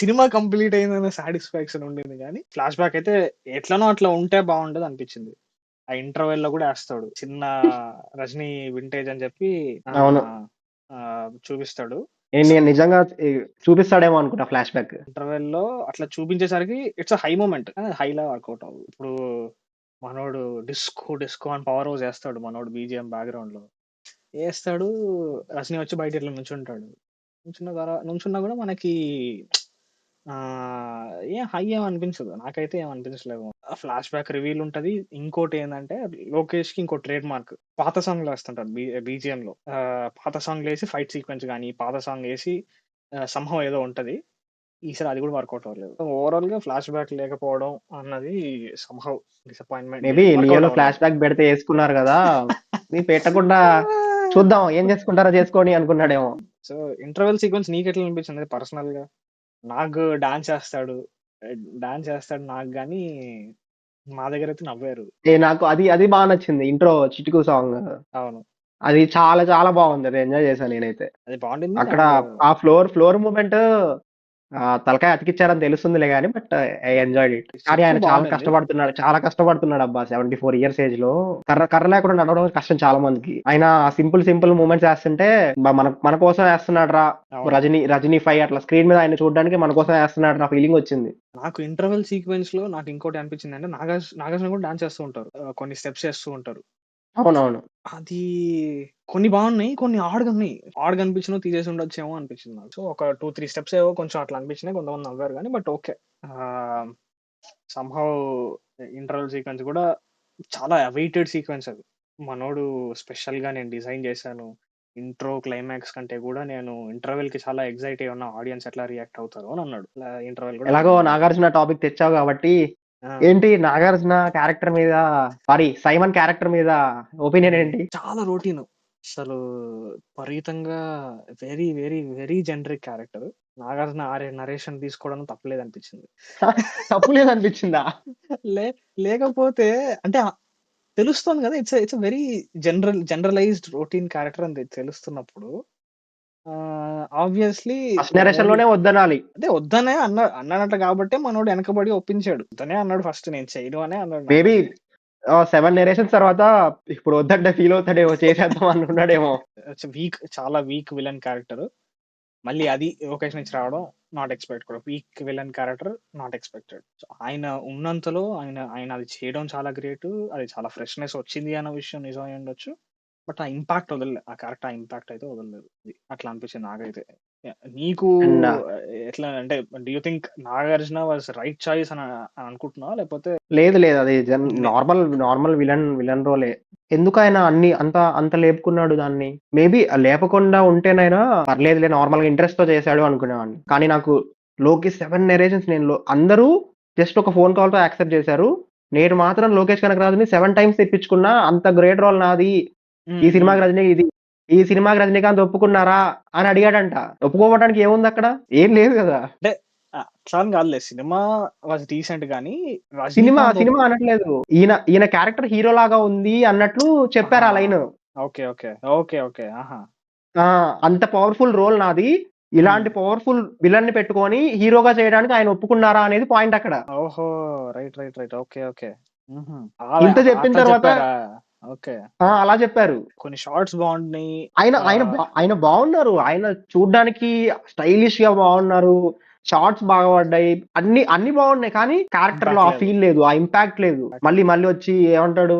సినిమా కంప్లీట్ అయిందన్న సాటిస్ఫాక్షన్ ఉండింది గానీ, ఫ్లాష్ బ్యాక్ అయితే ఎట్లనో అట్లా ఉంటే బావుండదనిపించింది. ఆ ఇంటర్వెల్‌లో గూడా ఏస్తాడు. చిన్న 'రజనీ వింటేజ్' అని చెప్పి అవును. చూపిస్తాడు. నేను నిజంగా చూపిస్తాడేమో అనుకున్నా ఫ్లాష్ బ్యాక్. ఇంటర్వెల్‌లో అట్లా చూపించేసరికి ఇట్స్ ఎ హై మొమెంట్. హైలా వర్కౌట్ అవ్వదు. ఇప్పుడు మనోడు డిస్కో, డిస్కో అని పవర్ హౌస్ ఏస్తాడు మనోడు బీజీఎం బ్యాక్‌గ్రౌండ్‌లో. ఏస్తాడు. రజనీ వచ్చి బయట ఇట్లా నుంచుంటాడు. నుంచున్నా గూడా మనకి హై ఏం అనిపించదు. నాకైతే ఏం అనిపించలేదు. ఫ్లాష్ బ్యాక్ రివీల్ ఉంటది. ఇంకోటేందంటే 'లోకేష్‌కి' ఇంకో ట్రేడ్ మార్క్. పాత సాంగ్‌లు ఏస్తుంటాడు బీజీఎంలో. పాత సాంగ్‌లేసి ఫైట్ సీక్వెన్స్ గాని, పాత సాంగ్ ఏసి సమ్‌హౌ ఏదో ఉంటది. ఈసారి అది గూడా వర్కౌట్ అవ్వలేదు. ఓవరాల్‌గా ఫ్లాష్ బ్యాక్ లేకపోవడం అన్నది సమ్‌హౌ డిసప్పాయింట్‌మెంటే. మేబీ వర్కౌట్ 'లియోలో' అవ్వలేదు. ఫ్లాష్ బ్యాక్ పెడితే యేసుకున్నారు గదా! ఇది పెట్టకుండా చూద్దాం ఏం చేసుకుంటారో చేసుకోని అనుకున్నాడేమో. సో, ఇంటర్వెల్ సీక్వెన్స్ నీకెట్లా అనిపించింది పర్సనల్‌గా? నాగ్ డాన్స్ చేస్తాడు నాగ్ గాని, మా దగ్గరైతే నవ్వారు. నాకు అది బా నచ్చింది. ఇంట్రో 'చిటుకు' సాంగ్. అవును. అది చాలా చాలా బావుంది. అది ఎంజాయ్ చేశాను నేనైతే. అది బావుండింది. అక్కడ అండ్ ఆ ఫ్లోర్ మూవ్‌మెంట్ తలకాయ అతికిచ్చారని తెలుస్తుందిలే గాని బట్ ఐ ఎంజాయ్డ్ ఇట్. కానీ స్టెప్ ఆయన చాలా బావుండింది. కష్టపడుతున్నాడు. చాలా కష్టపడుతున్నాడబ్బా! 74 ఇయర్స్ ఏజ్‌లో. కర్ర లేకుండా నడవడం కష్టం చాలా మందికి. ఆయన సింపుల్ మూవ్‌మెంట్స్ ఏస్తుంటే మన కోసం ఏస్తున్నాడురా! అవును. 'రజనీ 5' అట్లా స్క్రీన్ మీద ఆయన్ని చూడడానికి మన కోసం ఏస్తున్నాడురా ఫీలింగొచ్చింది. నాకు ఇంటర్వెల్ సీక్వెన్స్‌లో నాకింకోటి అనిపించిందంటే నాగార్జున కూడా డాన్స్ చేస్తూ ఉంటారు. కొన్ని స్టెప్స్ చేస్తూ ఉంటారు. అవునవును. అది కొన్ని బాగున్నాయి. కొన్ని ఆడ్‌గా ఉన్నాయి. ఆడ్‌గా అనిపించినవి తీసేసి ఉండొచ్చేమో అనిపించింది నాకు. సో, ఒక 2, 3 స్టెప్స్ ఏవో కొంచెం అట్లా అనిపించినాయి. కొంతమంది నవ్వారు గానీ but okay. Somehow interval sequence గూడా చాలా అవైటెడ్ సీక్వెన్స్ అది. మనోడు స్పెషల్‌గా నేను డిజైన్ చేశాను. ఇంట్రో, క్లైమాక్స్ కంటే గూడా నేను ఇంటర్వెల్‌కి చాలా ఎక్సైట్ అయ్యి ఉన్న ఆడియన్స్ ఎట్లా రియాక్ట్ అవుతారో అని అన్నాడు. ఇంటర్వెల్ గూడా ఎలాగో అలానే ఉంది. 'నాగార్జున' టాపిక్ తెచ్చావు గాబట్టి, ఆ! ఏంటి 'నాగార్జున' క్యారెక్టర్ మీద సారీ 'సైమన్' క్యారెక్టర్ మీద ఒపీనియన్ ఏంటి? చాలా రొటీన్. అసలు విపరీతంగా very, very, very generic character. Nagarjuna narration తీసుకోవడం తప్పులేదనిపించింది. తప్పు లేదనిపించిందా? లే లేకపోతే అంటే తెలుస్తోంది గదా! It's a very generalised routine character అని తెలుస్తున్నప్పుడు ఆబ్వియస్లీ ఫస్ట్ ఓన్లీ నరేషన్‌లోనే వద్దనాలి. అదే వద్దనే అన్నాడట కాబట్టే మనోడు వెనకబడి ఒప్పించాడు. వద్దనే అన్నాడు ఫస్ట్ నేను చేయను అనే అన్నాడు మేబీ నాగార్జున. 7 నరేషన్స్ తర్వాత ఇప్పుడు వద్దంటే ఫీల్ అవుతాడేమో చేసేద్దాం అనుకున్నాడేమో. చాలా వీక్ విలన్ క్యారెక్టర్. మళ్ళీ అది లోకేష్ నుంచి రావడం నాట్ ఎక్స్‌పెక్ట్ కూడా. Week villain character not expected. So, ఆయన ఉన్నంతలో ఆయన అది చేయడం చాలా గ్రేటు. అది చాలా ఫ్రెష్‌నెస్ వచ్చింది అన్న విషయం నిజమై ఉండొచ్చు. బట్ ఆ ఇంపాక్ట్ వదలలే. ఆ క్యారెక్టర్ ఆ ఇంపాక్ట్ అయితే వదలలేదు. అది అట్లా అనిపించింది నాకైతే. నీకు అండ్ ఎట్లా అంటే do you think 'Nagarjuna' was right choice అని అనుకుంటున్నావా? లేకపోతే లేదు లేదు. అది నే నార్మల్ విలన్ రోలే. ఎందుకాయన అంత లేపుకున్నాడు దాన్ని? మేబీ లేపకుండా ఉంటేనైనా పర్లేదులే నార్మల్‌గా ఇంట్రెస్ట్‌తో చేసాడు అనుకునేవాడిని. కానీ నాకు 'లోకి' 7 నరేషన్స్ అందరూ జస్ట్ ఒక ఫోన్ కాల్‌తో యాక్సెప్ట్ చేశారు. నేను మాత్రం 'లోకేష్ కనకరాజుని' 7 టైమ్స్ తెప్పించుకున్నా. అంత గ్రేట్ రోల్ నాది. ఈ హ్మ్. హ్మ్. సినిమాకి ఈ సినిమాకి 'రజనీకాంత్' ఒప్పుకున్నారా? అని అడిగాడంట. ఒప్పుకోవడానికి ఏముందక్కడ? ఏం లేదు గదా! అంటే అట్లా అని కాదులే. సినిమా వాస్ డీసెంట్ గానీ 'రజనీకాంత్' సినిమా అనట్లేదు. ఈయన క్యారెక్టర్ హీరోలాగా ఉంది అన్నట్లు చెప్పారు ఆహా! ఆ line. Okay. Okay. Okay. Okay. ఆహా! ఆ! అంత పవర్‌ఫుల్ రోల్ నాది. హ్మ్. ఇలాంటి పవర్‌ఫుల్ విలన్‌ని పెట్టుకొని హీరోగా చేయడానికి ఆయన ఒప్పుకున్నారా అనేది పాయింట్ అక్కడ. ఓహో! Right. Right. Right. Okay. Okay. హుహు. అలా ఇంత చెప్పిన అట్లా తర్వాత చెప్పారా? ఓకే. అలా చెప్పారు. కొన్ని షార్ట్స్ బాగున్నాయి. ఆయన ఆయన ఆహ్, బా ఆయన బావున్నారు. ఆయన చూడ్డానికి స్టైలిష్‌గా బావున్నారు. షార్ట్స్ బాగా పడ్డాయి. అన్నీ బాగున్నాయి. కానీ క్యారెక్టర్‌లో ఇంపాక్ట్ ఆ లేదు. ఫీల్ లేదు. ఆ ఇంపాక్ట్ లేదు. మళ్ళీ వచ్చి ఏమంటాడు?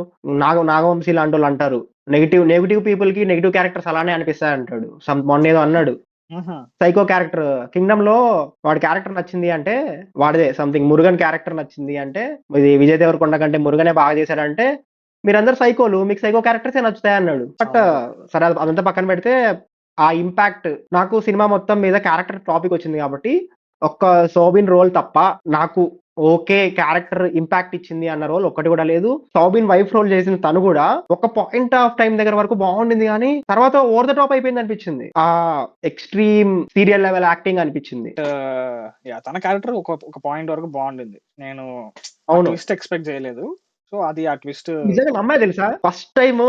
నాగవంశీ లాంటోళ్ళు అంటారు. నెగెటివ్ పీపుల్‌కి నెగెటివ్ క్యారెక్టర్స్ అలానే అనిపిస్తాయంటాడు. మొన్నేదో అన్నాడు. హుహు. సైకో క్యారెక్టర్ 'కింగ్డమ్‌లో' వాడి క్యారెక్టర్ నచ్చింది అంటే వాడిదే సంథింగ్ 'మురుగన్' క్యారెక్టర్ నచ్చింది అంటే ఇది 'విజయ్ దేవరకొండ' కంటే 'మురుగనే' బాగా చేశాడంటే మీరందరూ సైకోలు. మీకు సైకో క్యారెక్టర్సే నచ్చుతాయన్నాడు. బట్ చాలా బాగుంది. సరే అదంతా పక్కన పెడితే ఆ ఇంపాక్ట్ నాకు సినిమా మొత్తం మీద క్యారెక్టర్ టాపిక్ వచ్చింది కాబట్టి ఒక్క 'సోబిన్' రోల్ తప్ప నాకు ఓకే. క్యారెక్టర్ ఇంపాక్ట్ ఇచ్చింది అన్న రోల్ ఒక్కటి కూడా లేదు. 'సౌబిన్' వైఫ్ రోల్ చేసిన తను కూడా ఒక పాయింట్ ఆఫ్ టైమ్ దగ్గర వరకు బాగుండింది గానీ తర్వాత ఓవర్ ద టాప్ అయిపోయింది అనిపించింది. ఎక్స్‌ట్రీమ్ సీరియల్ లెవెల్ యాక్టింగ్ అనిపించింది. తన క్యారెక్టర్ ఒక పాయింట్ వరకు బాగుండింది. నేను ఆ అవును. ట్విస్ట్ ఎక్స్‌పెక్ట్ చేయలేదు. సో, అది ఆ ట్విస్ట్ నిజంగా నమ్మా తెలుసా? ఫస్ట్ టైము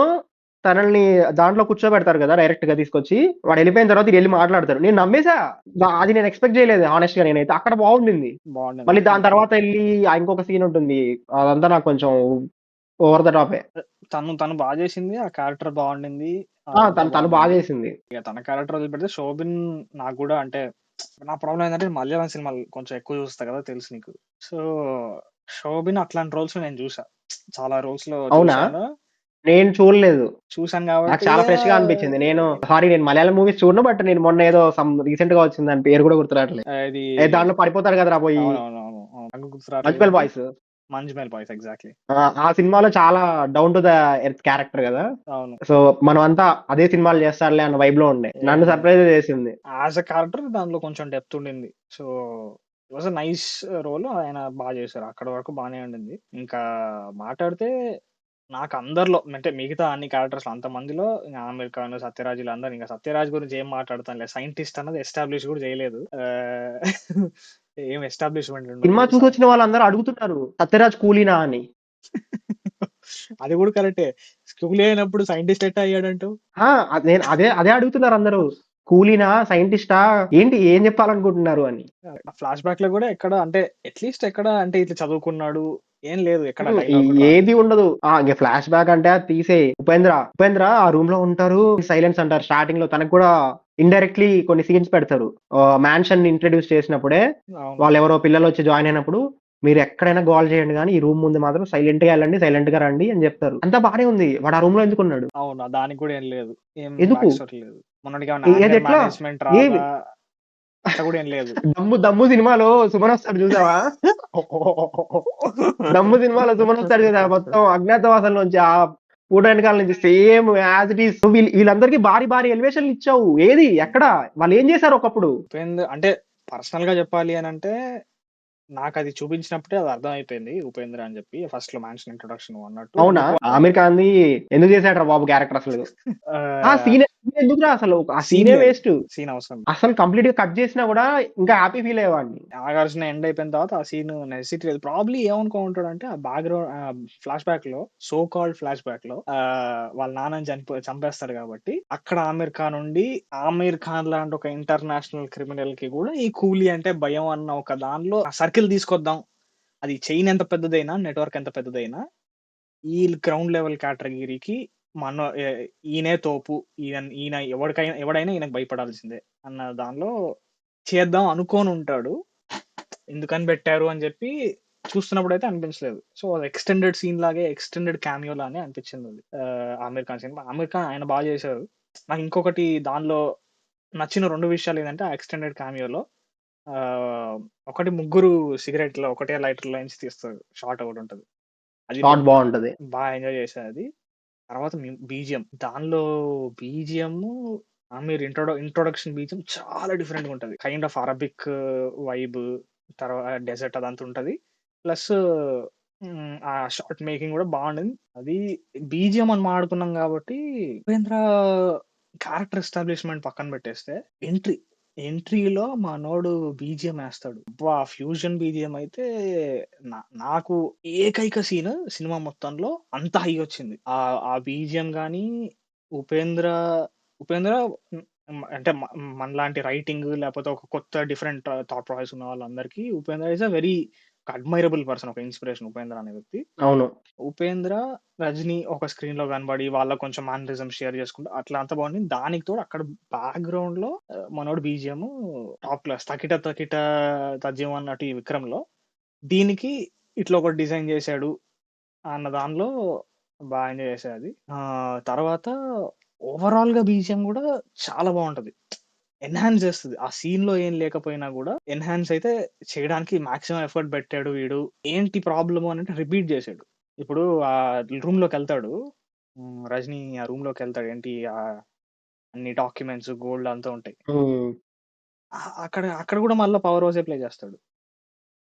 తనని దాంట్లో కూర్చోబెడతారు గదా! డైరెక్ట్‌గా తీసుకొచ్చి. వాడెళ్ళిపోయిన తర్వాత ఈడెళ్లి మాట్లాడతారు. నేను నమ్మేసా. అది నేను ఎక్స్‌పెక్ట్ చేయలేదు హానెస్ట్‌గా నేనైతే. అక్కడ బావుండింది. బాగుండిందా? మళ్ళీ దాని తర్వాత ఎళ్లి ఇంకొక సీన్ ఉంటుంది. అదంతా నాకు కొంచెం ఓవర్ ద టాపే. తను బా చేసింది. ఆ క్యారెక్టర్ బాగుండింది. అదంతా తను బా బాగుండింది. చేసింది. తన క్యారెక్టర్ వదిలిపెడితే 'శోభిన్' నాకు గూడా అంటే నా ప్రాబ్లమ్ ఏందంటే మలయాళం సినిమాలు కొంచెం ఎక్కువ చూస్తా కదా! తెలుసు నీకు. సో, 'శోభిన్' అట్లాంటి రోల్స్ నేను జూసా. చాలా రోల్స్‌లో అవునా? చూసాను. నేను చూడలేదు. చూసాను నాకు కాబట్టి చాలా ఫ్రెష్‌గా అనిపించింది. నేను మలయాళం మూవీస్ చూడను. బట్ నేను మొన్న ఏదో రీసెంట్‌గా వచ్చింది. దాని పేరు కూడా గుర్తు రావట్లేదు. ఇది దాంట్లో పడిపోతాడు కదరా పోయి అవునవునవును. అవును. నాకు గుర్తు రావట్లేదు 'మజ్మల్ గానీ బాయ్స్.' 'Manjummel boys' exactly. ఆ సినిమాలో చాలా down to the earth character గదా! అవును. సో, మనమంతా అదే సినిమాలు చేస్తాడులే అన్న వైబ్‌లో ఉండే. నన్ను ఏం సర్ప్రైజ్ చేసింది. యాస్ ఎ క్యారెక్టర్ దాంట్లో కొంచెం డెప్త్ ఉండింది. So, it was a nice role. ఆయన చేశారు. అక్కడి వరకు బానే ఉండింది. ఇంకా మాట్లాడితే నాకు అందరిలో అంటే మిగతా అన్ని క్యారెక్టర్స్‌లో అంతమందిలో ఆమీర్ ఖాన్, సత్యరాజ్ ఈళ్ళందరూ ఇంక సత్యరాజ్ గురించి ఏం మాట్లాడతాంలే. సైంటిస్ట్ అన్నది ఎస్టాబ్లిష్ కూడా చేయలేదు. ఏం ఎస్టాబ్లిష్‌మెంట్ ఉండదు సినిమా తెలుసా? చూసొచ్చిన వాళ్ళందరూ అడుగుతున్నారు. 'సత్యరాజ్ కూలీనా' అని. అది కూడా కరెక్టే. స్కూల్ అయినప్పుడు సైంటిస్ట్ ఎట్టా అయ్యాడంటావు? ఆ! అదే అడుగుతున్నారందరూ. కూలీనా? సైంటిస్టా? ఏంటి ఏం చెప్పాలనుకుంటున్నారు అని. ఫ్లాష్ బ్యాక్‌లో గూడా ఎక్కడ అంటే అట్‌లీస్ట్ ఎక్కడ అంటే ఇట్లా చదువుకున్నాడు. ఏం లేదు. ఎక్కడ హ్మ్. డైలాగ్ గూడా రాలేదు. ఏది ఉండదు. ఇంక ఫ్లాష్ బ్యాక్ అంటే అది తీసేయి. ఉపేంద్ర ఆ రూమ్‌లో ఉంటారు. సైలెన్స్ అంటారు. స్టార్టింగ్‌లో తనకు కూడా ఇండైరెక్ట్‌లీ కొన్ని సీన్స్ పెడతారు. మ్యాన్షన్‌ని ఇంట్రొడ్యూస్ చేసినప్పుడే అవును. వాళ్ళెవరో పిల్లలొచ్చి జాయిన్ అయినప్పుడు మీరు ఎక్కడైనా గోల చేయండి గానీ, ఈ రూమ్ ముందు మాత్రం సైలెంట్‌గా ఎళ్ళండి, సైలెంట్‌గా రండి అని జెప్తారు. అంతా బానే ఉంది. వాడు ఆ రూమ్‌లో ఎందుకున్నాడు? అవును. దానికి గూడా ఏం లేదు. ఏం ఎందుకు? బ్యాక్ స్టోరీ లేదు. మొన్నటికేమన్నా యాంగర్ ఏదెట్లా? మేనేజ్‌మెంట్ రాదా? ఏది? అట్లా గూడా ఏం లేదు. 'దమ్ము' సినిమాలో సుమనొస్తాడు జూసావా? 'దమ్ము' సినిమాలో సుమనొస్తాడు గదా! మొత్తం అజ్ఞాతవాసంలోంచి ఫోటో ఎనకాల నుంచి సేమ్ యాజ్ ఇట్ ఈజ్. నువ్వు వీళ్ళందరికీ భారీ భారీ ఎలివేషన్‌లు ఇచ్చావు. ఏది? ఎక్కడ? వాళ్ళేం జేశారు ఒకప్పుడు? అంటే పర్సనల్‌గా జెప్పాలి అనంటే నాకది చూపించినప్పుడే అది అర్థమైపోయింది 'ఉపేంద్ర' అని జెప్పి. ఫస్ట్‌లో 'మ్యాన్షన్ ఇంట్రొడక్షన్' నువ్వు అన్నట్టు. అవునా? ఎందుకు 'ఆమీర్ ఖాన్‌ది' ఎందుకు జేసాడురా బాబు క్యారెక్టర్ అసలు? ఆ ఆహ్, సీన్ ఎందుకురా అసలు? ఆ సీన్ సీనే లేదు. వేస్ట్. సీన్ అవసరం. అసలు కంప్లీట్‌గా కట్ జేసినా గూడా ఇంకా హ్యాపీ ఫీల్ అయ్యేవాడిని. 'నాగార్జున' ఎండ్ అయిపోయిన తర్వాత ఆ సీన్ నెసెసిటీ లేదు. ప్రాబబ్లీ ఏమనుకోని ఉంటాడంటే ఆ ఫ్లాష్ బ్యాక్‌లో సో కాల్డ్ ఫ్లాష్ బ్యాక్‌లో వాళ్ళ నాన్నని చంపేస్తాడు కాబట్టి అక్కడ 'ఆమీర్ ఖాన్' ఉండి 'ఆమీర్ ఖాన్' లాంటి ఒక ఇంటర్నేషనల్ క్రిమినల్‌కి గూడా ఈ కూలీ అంటే భయం అన్న ఒక దానిలో ఆ సర్కిల్ తీసుకొద్దాం. అది చైన్ ఎంత పెద్దదైనా, నెట్‌వర్క్ ఎంత పెద్దదైనా ఈ గ్రౌండ్ లెవెల్ కేటగిరీకి మన ఎ ఈయనే తోపు. ఈయన ఎవడైనా ఈయనకి భయపడాల్సిందే అన్న దానిలో చేద్దాం అనుకోనుంటాడు. ఎందుకని బెట్టారు అని జెప్పి చూస్తున్నప్పుడైతే అనిపించలేదు. సో, అది ఎక్స్‌టెండెడ్ సీన్ లాగే, ఎక్స్‌టెండెడ్ క్యామియో లానే అనిపించిందది. 'ఆమీర్ ఖాన్' సినిమా. 'ఆమీర్ ఖాన్' ఆయన చేశారు. నాకు ఇంకొకటి దానిలో నచ్చిన 2 విషయాలేంటంటే, ఆ ఎక్స్‌టెండెడ్ క్యామియోలో ఆహ్, ఒకటి ముగ్గురు సిగరెట్‌లో ఒకటే లైటర్‌లో నుంచి తీస్తారు. షాట్ ఒకటుంటది. అది షాట్ బావుంటది. ఎంజాయ్ చేశా అది. తర్వాత బీజీఎం. దానిలో బీజీఎమ్ ఆమీర్ ఇంట్రొడక్షన్ బీజీఎం చాలా డిఫరెంట్‌గా ఉంటది. Kind of Arabic vibe desert అదంతా ఉంటది. ప్లస్ ఆ షాట్ మేకింగ్ గూడా బావుండింది. అది బీజీఎం అని మాట్లాడుకున్నాం గాబట్టి, ఉపేంద్ర క్యారెక్టర్ ఎస్టాబ్లిష్‌మెంట్ పక్కన పెట్టేస్తే ఎంట్రీ. ఎంట్రీలో మనోడు బీజీఎం ఏస్తాడు. అబ్బా! ఫ్యూజన్ బీజీఎం అయితే నాకు ఏకైక సీన్ సినిమా మొత్తంలో అంత హై ఒచ్చింది. ఆ బీజీఎం గాని, ఉపేంద్ర, ఉపేంద్ర అంటే మనలాంటి రైటింగ్ లేపోతే ఒక కొత్త డిఫరెంట్ థాట్ ప్రాసెస్ ఉన్న వాళ్ళందరికీ Upendra is a very admirable person. ఒక ఇన్‌స్పిరేషన్ ఉపేంద్ర అనే వ్యక్తి. అవును. ఉపేంద్ర, రజనీ ఒక స్క్రీన్‌లో కనబడి వాళ్ళ కొంచెం మేనరిజం షేర్ చేసుకుంటూ అట్లా అంతా బాగుంది. దానికి తోడు అక్కడ బ్యాక్‌గ్రౌండ్‌లో మనోడు బీజీఎం టాప్ క్లాస్. 'తకిట తకిట తథ్యం' అన్నట్టు ఈ 'విక్రమ్‌లో' దీనికి ఇట్లా ఒకటి డిజైన్ చేశాడు అన్న దానిలో ఎంజాయ్ చేశా అది. తర్వాత ఓవరాల్‌గా బీజీఎం గూడా చాలా బావుంటది. ఎన్హాన్స్ చేస్తది. ఆ సీన్‌లో ఏం లేకపోయినా గూడా ఎన్హాన్స్ అయితే చేయడానికి మాక్సిమం ఎఫర్ట్ పెట్టాడు వీడు. ఏంటి ప్రాబ్లము అనంటే రిపీట్ చేసాడు. ఇప్పుడు రూమ్‌లోకెళ్తాడు. రజనీ ఆ రూమ్‌లోకెళ్తాడు. ఏంటి అన్ని డాక్యుమెంట్స్, గోల్డ్ అంతా ఉంటాయి. హ్మ్. అక్కడ అక్కడ గూడా మళ్ళా పవర్ హౌసే ప్లే చేస్తాడు.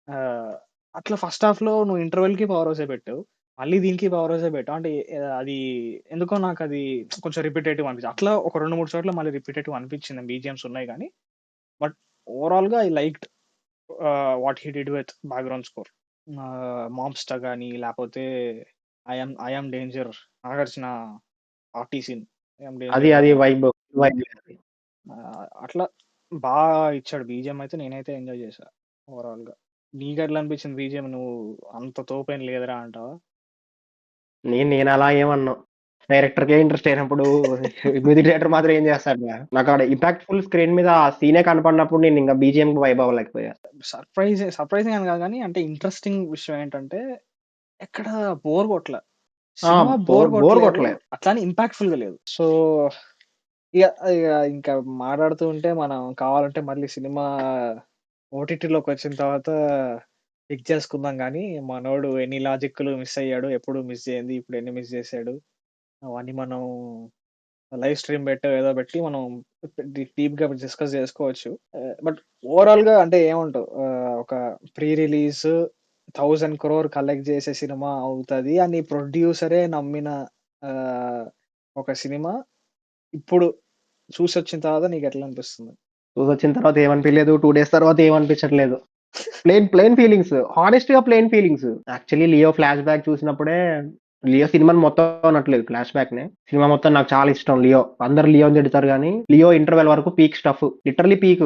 ఆహ్, అట్లా ఫస్ట్ హాఫ్‌లో నువ్వు ఇంటర్వెల్‌కి పవర్ హౌసే పెట్టావు. మళ్ళీ దీనికి పవర్ హౌసే పెట్టావు. అంటే అది ఎందుకో నాకది కొంచెం రిపిటేటివ్ అనిపించింది. అట్లా ఒక 2, 3 చోట్ల మళ్ళీ రిపిటేటివ్ అనిపించింది. బీజీఎమ్స్ ఉన్నాయి గానీ, బట్ ఓవరాల్‌గా I liked what he did with background score. 'Mobster' గాని, లేపోతే 'I am danger' 'Nagarjuna' party scene 'I am అది డేంజర్' అది వైబ్. వైబ్ అది. అట్లా ఇచ్చాడు బీజీఎం అయితే నేనైతే ఎంజాయ్ చేశా ఓవరాల్‌గా. నీకెట్లా అనిపించింది బీజీఎం? నువ్వు అంత తోపేం లేదురా అంటావా? నేనలా ఏమనను. డైరెక్టర్‌కే ఇంట్రెస్ట్ లేనప్పుడు మ్యూజిక్ డైరెక్టర్ మాత్రం ఏం చేస్తాడురా? నాకాడ ఇంపాక్ట్‌ఫుల్ స్క్రీన్ మీద ఆ సీనే కనపడినప్పుడు నేనింక బీజీఎంకి వైబ్ అవ్వలేకపోయా. సర్ప్రైజింగ్ అని కాదు గానీ, అంటే ఇంట్రెస్టింగ్ విషయం ఏంటంటే, ఎక్కడ బోర్ కొట్టల. ఆ! సినిమా బోర్ బోర్ కొట్టలేదు. కొట్టలేదు. అట్లా అని ఇంపాక్ట్‌ఫుల్‌గా లేదు. సో, ఇగ ఇగ ఇంకా మాట్లాడుతూ ఉంటే మనం కావాలంటే మళ్ళీ సినిమా ఓటీటీలోకొచ్చిన తర్వాత పిక్ చేసుకుందాం గానీ, మనోడు ఎన్ని లాజిక్‌లు మిస్ అయ్యాడు, ఎప్పుడు మిస్ చేయంది, ఇప్పుడు ఎన్ని మిస్ చేసాడు, అవన్నీ మనం లైవ్ స్ట్రీమ్ పెట్టో ఏదో పెట్టి మనం డీప్‌గా డిస్కస్ చేసుకోవచ్చు. బట్ ఓవరాల్‌గా అంటే ఏమంటావు? ఒక ప్రీ రిలీజ్ 1000 క్రోర్ కలెక్ట్ చేసే సినిమా అవుతది అని ప్రొడ్యూసరే నమ్మిన ఆహ్, ఒక సినిమా ఇప్పుడు చూసొచ్చిన తర్వాత నీకెట్లా అనిపిస్తుంది? చూసొచ్చిన తర్వాత ఏమనిపియలేదు. 2 డేస్ తర్వాత ఏమనిపించట్లేదు. Plain feelings. హానెస్ట్‌గా plain feelings. Actually 'Leo' flash back చూసినప్పుడే 'లియో' సినిమాని మొత్తం అనట్లేదు ఫ్లాష్ బ్యాక్‌నే. సినిమా మొత్తం నాకు చాలా ఇష్టం 'లియో.' అందరూ 'లియో'ని తిడతారు గానీ 'లియో' ఇంటర్వెల్ వరకు peak stuff. Literally peak.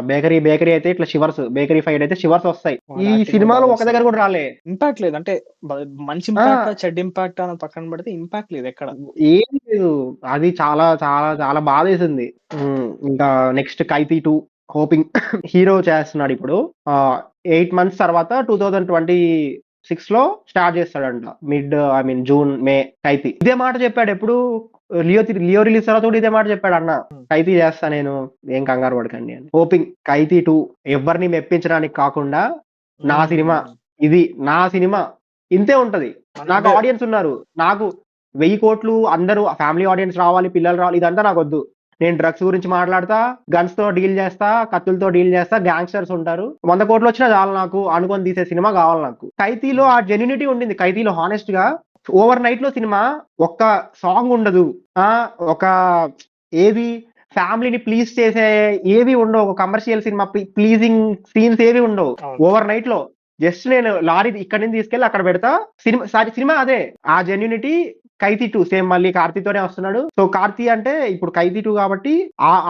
Bakery అయితే ఇట్లా షివర్స్. బేకరీ ఫైట్ అయితే షివర్స్ ఒస్తాయి. వాడి ఈ యాక్టింగ్ కూడా సినిమాలో ఒక చేస్తాడు. దగ్గర కూడా రాలే. ఇంపాక్ట్ లేదు. అంటే బ మంచి ఆ! ఇంపాక్టా, చెడ్డ ఇంపాక్టా అన్నది పక్కన పెడితే ఇంపాక్ట్ లేదు ఎక్కడ. ఏం లేదు. అది చాలా బాధేసింది. ఇంకా నెక్స్ట్ 'ఖైదీ 2' హోపింగ్ హీరో చేస్తున్నాడు ఇప్పుడు. 8 మంత్స్ తర్వాత 2026లో స్టార్ట్ చేస్తాడంట. ఐ మీన్ జూన్, మే 'ఖైదీ'. ఇదే మాట చెప్పాడు ఎప్పుడు 'లియో' రిలీజ్ తర్వాత కూడా ఇదే మాట చెప్పాడు అన్న. 'ఖైదీ' చేస్తా నేను, ఏం కంగారు పడకండి అని. హోపింగ్ 'ఖైదీ 2' ఎవరిని మెప్పించడానికి కాకుండా నా సినిమా, ఇది నా సినిమా, ఇంతే ఉంటది. నాకు అంటే ఆడియన్స్ ఉన్నారు. నాకు 1000 కోట్లు అందరూ ఫ్యామిలీ ఆడియన్స్ రావాలి, పిల్లలు రావాలి, ఇదంతా నాకొద్దు. నేను డ్రగ్స్ గురించి మాట్లాడతా, గన్స్ తో డీల్ చేస్తా, కత్తులతో డీల్ చేస్తా, గ్యాంగ్స్టర్స్ ఉంటారు. 100 కోట్లు వచ్చినా చాలు నాకు అనుకొని తీసే సినిమా కావాలి నాకు. 'ఖైదీలో' ఆ జెన్యూనిటీ ఉండింది. 'ఖైదీలో' హానెస్ట్ గా ఓవర్ నైట్ లో సినిమా, ఒక్క సాంగ్ ఉండదు. ఒక ఏవి ఫ్యామిలీని ప్లీజ్ చేసే ఏవి ఉండవు. ఒక కమర్షియల్ సినిమా ప్లీజింగ్ సీన్స్ ఏవి ఉండవు. అవును. ఓవర్ నైట్ లో జస్ట్ నేను లారీ ఇక్కడి నుంచి తీసుకెళ్ళి అక్కడ పెడతా. సినిమా అదే. ఆ జెన్యూనిటీ 'ఖైదీ 2' సేమ్ మళ్ళీ కార్తీతోనే వస్తున్నాడు. సో కార్తీ అంటే ఇప్పుడు 'ఖైదీ 2' కాబట్టి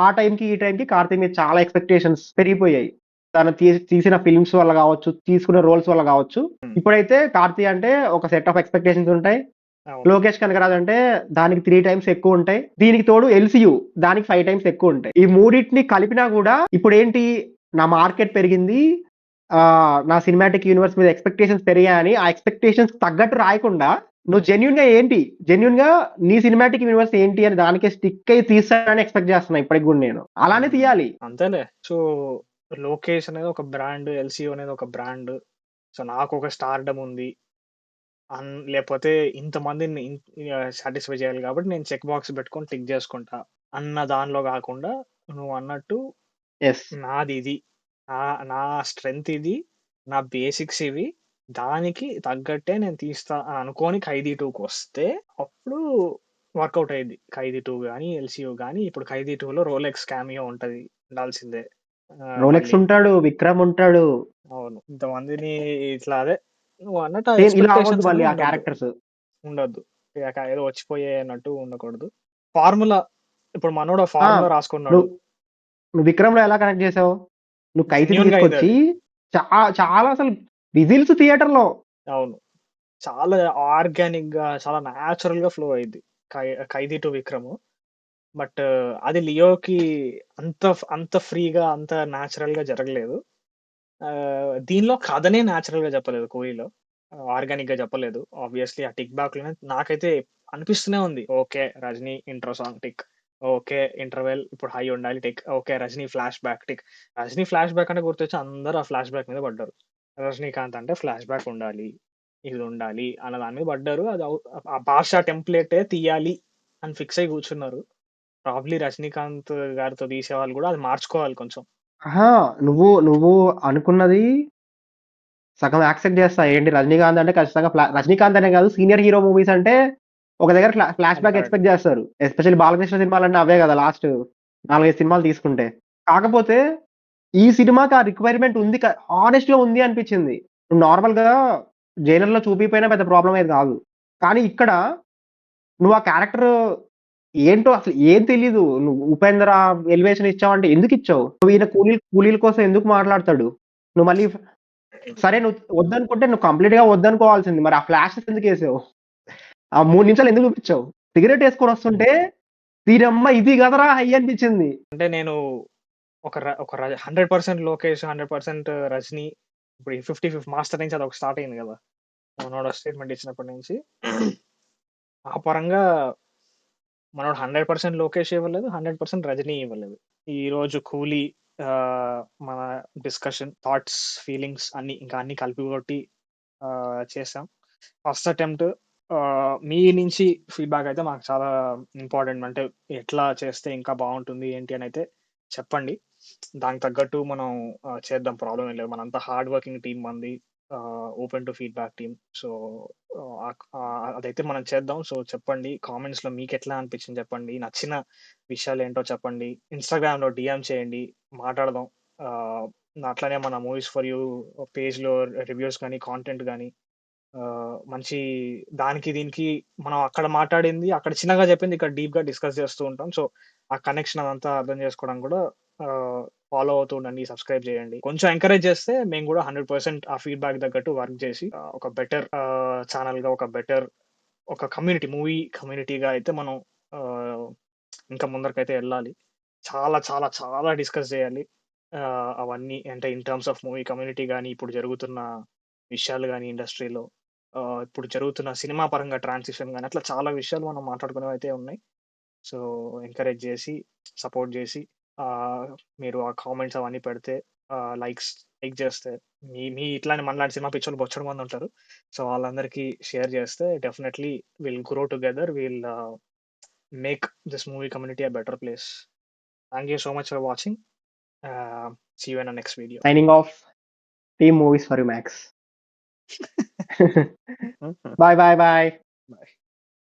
ఆ టైంకి ఈ టైంకి కార్తీ మీద చాలా ఎక్స్పెక్టేషన్స్ పెరిగిపోయాయి. తను తీసిన ఫిల్మ్స్ వల్ల కావచ్చు, తీసుకున్న రోల్స్ వల్ల కావచ్చు. ఇప్పుడైతే కార్తీ అంటే ఒక సెట్ ఆఫ్ ఎక్స్పెక్టేషన్స్ ఉంటాయి. అవును. లోకేష్ కనగరాజ్ అంటే దానికి 3 టైమ్స్ ఎక్కువ ఉంటాయి. దీనికి తోడు ఎల్సీయూ దానికి 5 టైమ్స్ ఎక్కువ ఉంటాయి. ఈ మూడింటిని కలిపినా కూడా ఇప్పుడు ఏంటి, నా మార్కెట్ పెరిగింది, నా సినిమాటిక్ యూనివర్స్ మీద ఎక్స్పెక్టేషన్స్ పెరిగాయని ఆ ఎక్స్పెక్టేషన్స్ తగ్గట్టు రాయకుండా నువ్వు జెన్యున్ గా నీ సినిమాటిక్ యూనివర్స్ ఏంటి అని దానికే స్టిక్ అయి తీస్తానని ఎక్స్పెక్ట్ చేస్తున్నా ఇప్పటికి కూడా నేను. అలానే తీయాలి. అంతేలే. సో లోకేష్ అనేది ఒక బ్రాండ్, ఎల్సీయూ అనేది ఒక బ్రాండ్. సో నాకు ఒక స్టార్డమ్ ఉంది లేకపోతే ఇంతమందిని సాటిస్ఫై చేయాలి కాబట్టి నేను చెక్ బాక్స్ పెట్టుకొని టిక్ చేసుకుంటా అన్న దానిలో కాకుండా, నువ్వు అన్నట్టు ఎస్. నాది ఇది, నా స్ట్రెంగ్త్ ఇది, నా బేసిక్స్ ఇవి, దానికి తగ్గట్టే నేను తీస్తా అనుకోని 'ఖైదీ 2'కి వస్తే అప్పుడు వర్కౌట్ అయ్యింది. 'ఖైదీ 2' కానీ, ఎల్సీయూ కానీ. ఇప్పుడు 'ఖైదీ 2'లో రోలెక్స్ క్యామియో ఉంటది, ఉండాల్సిందే. రోలెక్స్ మళ్ళీ ఉంటాడు, విక్రమ్ ఉంటాడు. అవును, ఇంతమందిని ఇట్లా అదే నువ్వు అన్నట్టు ఆ సేమ్ ఇలా అవ్వద్దు ఎక్స్పెక్టేషన్స్ మళ్ళీ అనేవి ఆ ఉండొద్దు. క్యారెక్టర్స్. ఉండొద్దు. ఏదో వచ్చిపోయే అన్నట్టు ఉండకూడదు. ఫార్ములా, ఇప్పుడు మనోడు ఫార్ములా రాసుకున్నాడు. నువ్వు విక్రమ్ లో ఎలా కనెక్ట్ చేసావు? నువ్వు 'ఖైదీని' జెన్యూన్ గా అయింది తీసుకొచ్చి అది. చాలా అసలు విజిల్స్ థియేటర్ లో. అవును, చాలా ఆర్గానిక్ గా, చాలా న్యాచురల్ గా ఫ్లో అయింది 'ఖైదీ 2' విక్రమ్. బట్ అది లియోకి అంత అంత ఫ్రీగా, అంత న్యాచురల్ గా జరగలేదు. దీనిలో కథనే న్యాచురల్ గా చెప్పలేదు కోహ్లీలో, ఆర్గానిక్ గా చెప్పలేదు. ఆబ్వియస్లీ ఆ టిక్ బ్యాక్ లోనే నాకైతే అనిపిస్తూనే ఉంది. Okay, Rajini intro song tick, okay interval ఇప్పుడు హై ఉండాలి tick, okay Rajini flashback tick. Rajini flashback అంటే గుర్తొచ్చి అందరూ ఆ ఫ్లాష్ బ్యాక్ మీద పడ్డారు. రజనీకాంత్ అంటే ఫ్లాష్ బ్యాక్ ఉండాలి, ఇది ఉండాలి అన్న దాని మీద పడ్డారు. అది ఆ భాష టెంప్లెటే తీయాలి అని ఫిక్స్ అయి కూర్చున్నారు. ప్రాబ్లీ రజనీకాంత్ గారితో తీసే వాళ్ళు కూడా అది మార్చుకోవాలి కొంచెం. నువ్వు అనుకున్నది సగం యాక్సెప్ట్ చేస్తా. ఏంటి, రజనీకాంత్ అంటే ఖచ్చితంగా రజనీకాంత్ అనే కాదు, సీనియర్ హీరో మూవీస్ అంటే ఒక దగ్గర ఫ్లాష్ అది బ్యాక్ కరెక్ట్. ఎక్స్పెక్ట్ చేస్తారు. ఎస్పెషల్లీ బాలకృష్ణ సినిమాలన్నీ అవే కదా లాస్ట్ 4-5 సినిమాలు తీసుకుంటే. కాకపోతే ఈ సినిమాకి ఆ రిక్వైర్మెంట్ ఉంది, హానెస్ట్ గా ఉంది అనిపించింది. నార్మల్ గా జైలర్ లో చూపిపోయినా పెద్ద ప్రాబ్లం అయితే కాదు. కానీ ఇక్కడ నువ్వు ఆ క్యారెక్టర్ ఏంటో అసలు ఏం తెలీదు. నువ్వు ఉపేంద్ర ఎలివేషన్ ఇచ్చావంటే ఎందుకు ఇచ్చావు? నువ్వు ఈయన కూలీల కోసం ఎందుకు మాట్లాడతాడు? నువ్వు మళ్ళీ సరే, నువ్వు వద్దనుకుంటే నువ్వు కంప్లీట్ గా వద్దనుకోవాల్సింది. మరి ఆ ఫ్లాషెస్ ఎందుకు వేసావు? ఆ 3 నిమిషాలు ఎందుకు చూపించావు? సిగరెట్ వేసుకొని వస్తుంటే దీనమ్మ ఇది కదరా హై అనిపించింది. అంటే నేను ఒక 100% లోకేష్, 100% రజనీ. ఇప్పుడు 50-50 మాస్టర్ నుంచి అదొక స్టార్ట్ అయింది కదా, మనోడు స్టేట్మెంట్ ఇచ్చినప్పటి నుంచి. ఆ పరంగా మనోడు 100% లోకేష్ ఇవ్వలేదు, 100% రజనీ ఇవ్వలేదు. ఈ రోజు కూలీ మన డిస్కషన్, థాట్స్, ఫీలింగ్స్ అన్ని కలిపి కొట్టి చేసాం. First attempt. మీ నుంచి ఫీడ్‌బ్యాక్ అయితే మాకు చాలా ఇంపార్టెంట్. అంటే ఎట్లా చేస్తే ఇంకా బావుంటుంది ఏంటి అని అయితే చెప్పండి. దానికి తగ్గట్టు మనం చేద్దాం, ప్రాబ్లమ్ ఏం లేదు. మనంతా హార్డ్ వర్కింగ్ టీమ్ మనది. Open to feedback team. So, అదైతే మనం చేద్దాం. సో, చెప్పండి కామెంట్స్‌లో మీకెట్లా అనిపించింది చెప్పండి. నచ్చిన విషయాలేంటో చెప్పండి. ఇన్‌స్టాగ్రామ్‌లో డీఎం చేయండి, మాట్లాడదాం. అట్లనే మన మూవీస్ ఫర్ యూ పేజ్‌లో రివ్యూస్ గానీ, కాంటెంట్ గానీ, మంచి దానికి దీనికి మనం అక్కడ మాట్లాడింది, అక్కడ చిన్నగా చెప్పింది ఇక్కడ డీప్‌గా డిస్కస్ చేస్తూ ఉంటాం. సో, ఆ కనెక్షన్ అదంతా అర్థం చేసుకోవడానికి కూడా ఫాలో అవుతూ ఉండండి, సబ్స్క్రైబ్ చేయండి. కొంచెం ఎంకరేజ్ చేస్తే మేము కూడా 100% ఆ ఫీడ్‌బ్యాక్ తగ్గట్టు వర్క్ చేసి ఒక బెటర్ ఛానెల్‌గా, ఒక బెటర్ ఒక మూవీ కమ్యూనిటీగా అయితే మనం ఇంకా ముందరికైతే వెళ్ళాలి. చాలా చాలా చాలా డిస్కస్ చేయాలి. అవన్నీ అంటే in terms of movie community గానీ, ఇప్పుడు జరుగుతున్న విషయాలు గానీ ఇండస్ట్రీలో, ఇప్పుడు జరుగుతున్న సినిమా పరంగా ట్రాన్సిషన్ గానీ, అట్లా చాలా విషయాలు మనం మాట్లాడుకునేవైతే ఉన్నాయి. సో, ఎంకరేజ్ జేసి, సపోర్ట్ జేసి, ఆహ్, మీరు ఆ కామెంట్స్ అవన్నీ పెడితే, లైక్ చేస్తే, మీ మీ ఇట్లానే మనలాంటి సినిమా పిచ్చోళ్ళు బొచ్చెడు మందుంటారు. సో, వాళ్ళందరికీ షేర్ చేస్తే definitely will grow together. Make this movie community a better place. Thank you so much for watching. See you in the next video. Signing off team movies for you max. Bye bye bye. Bye.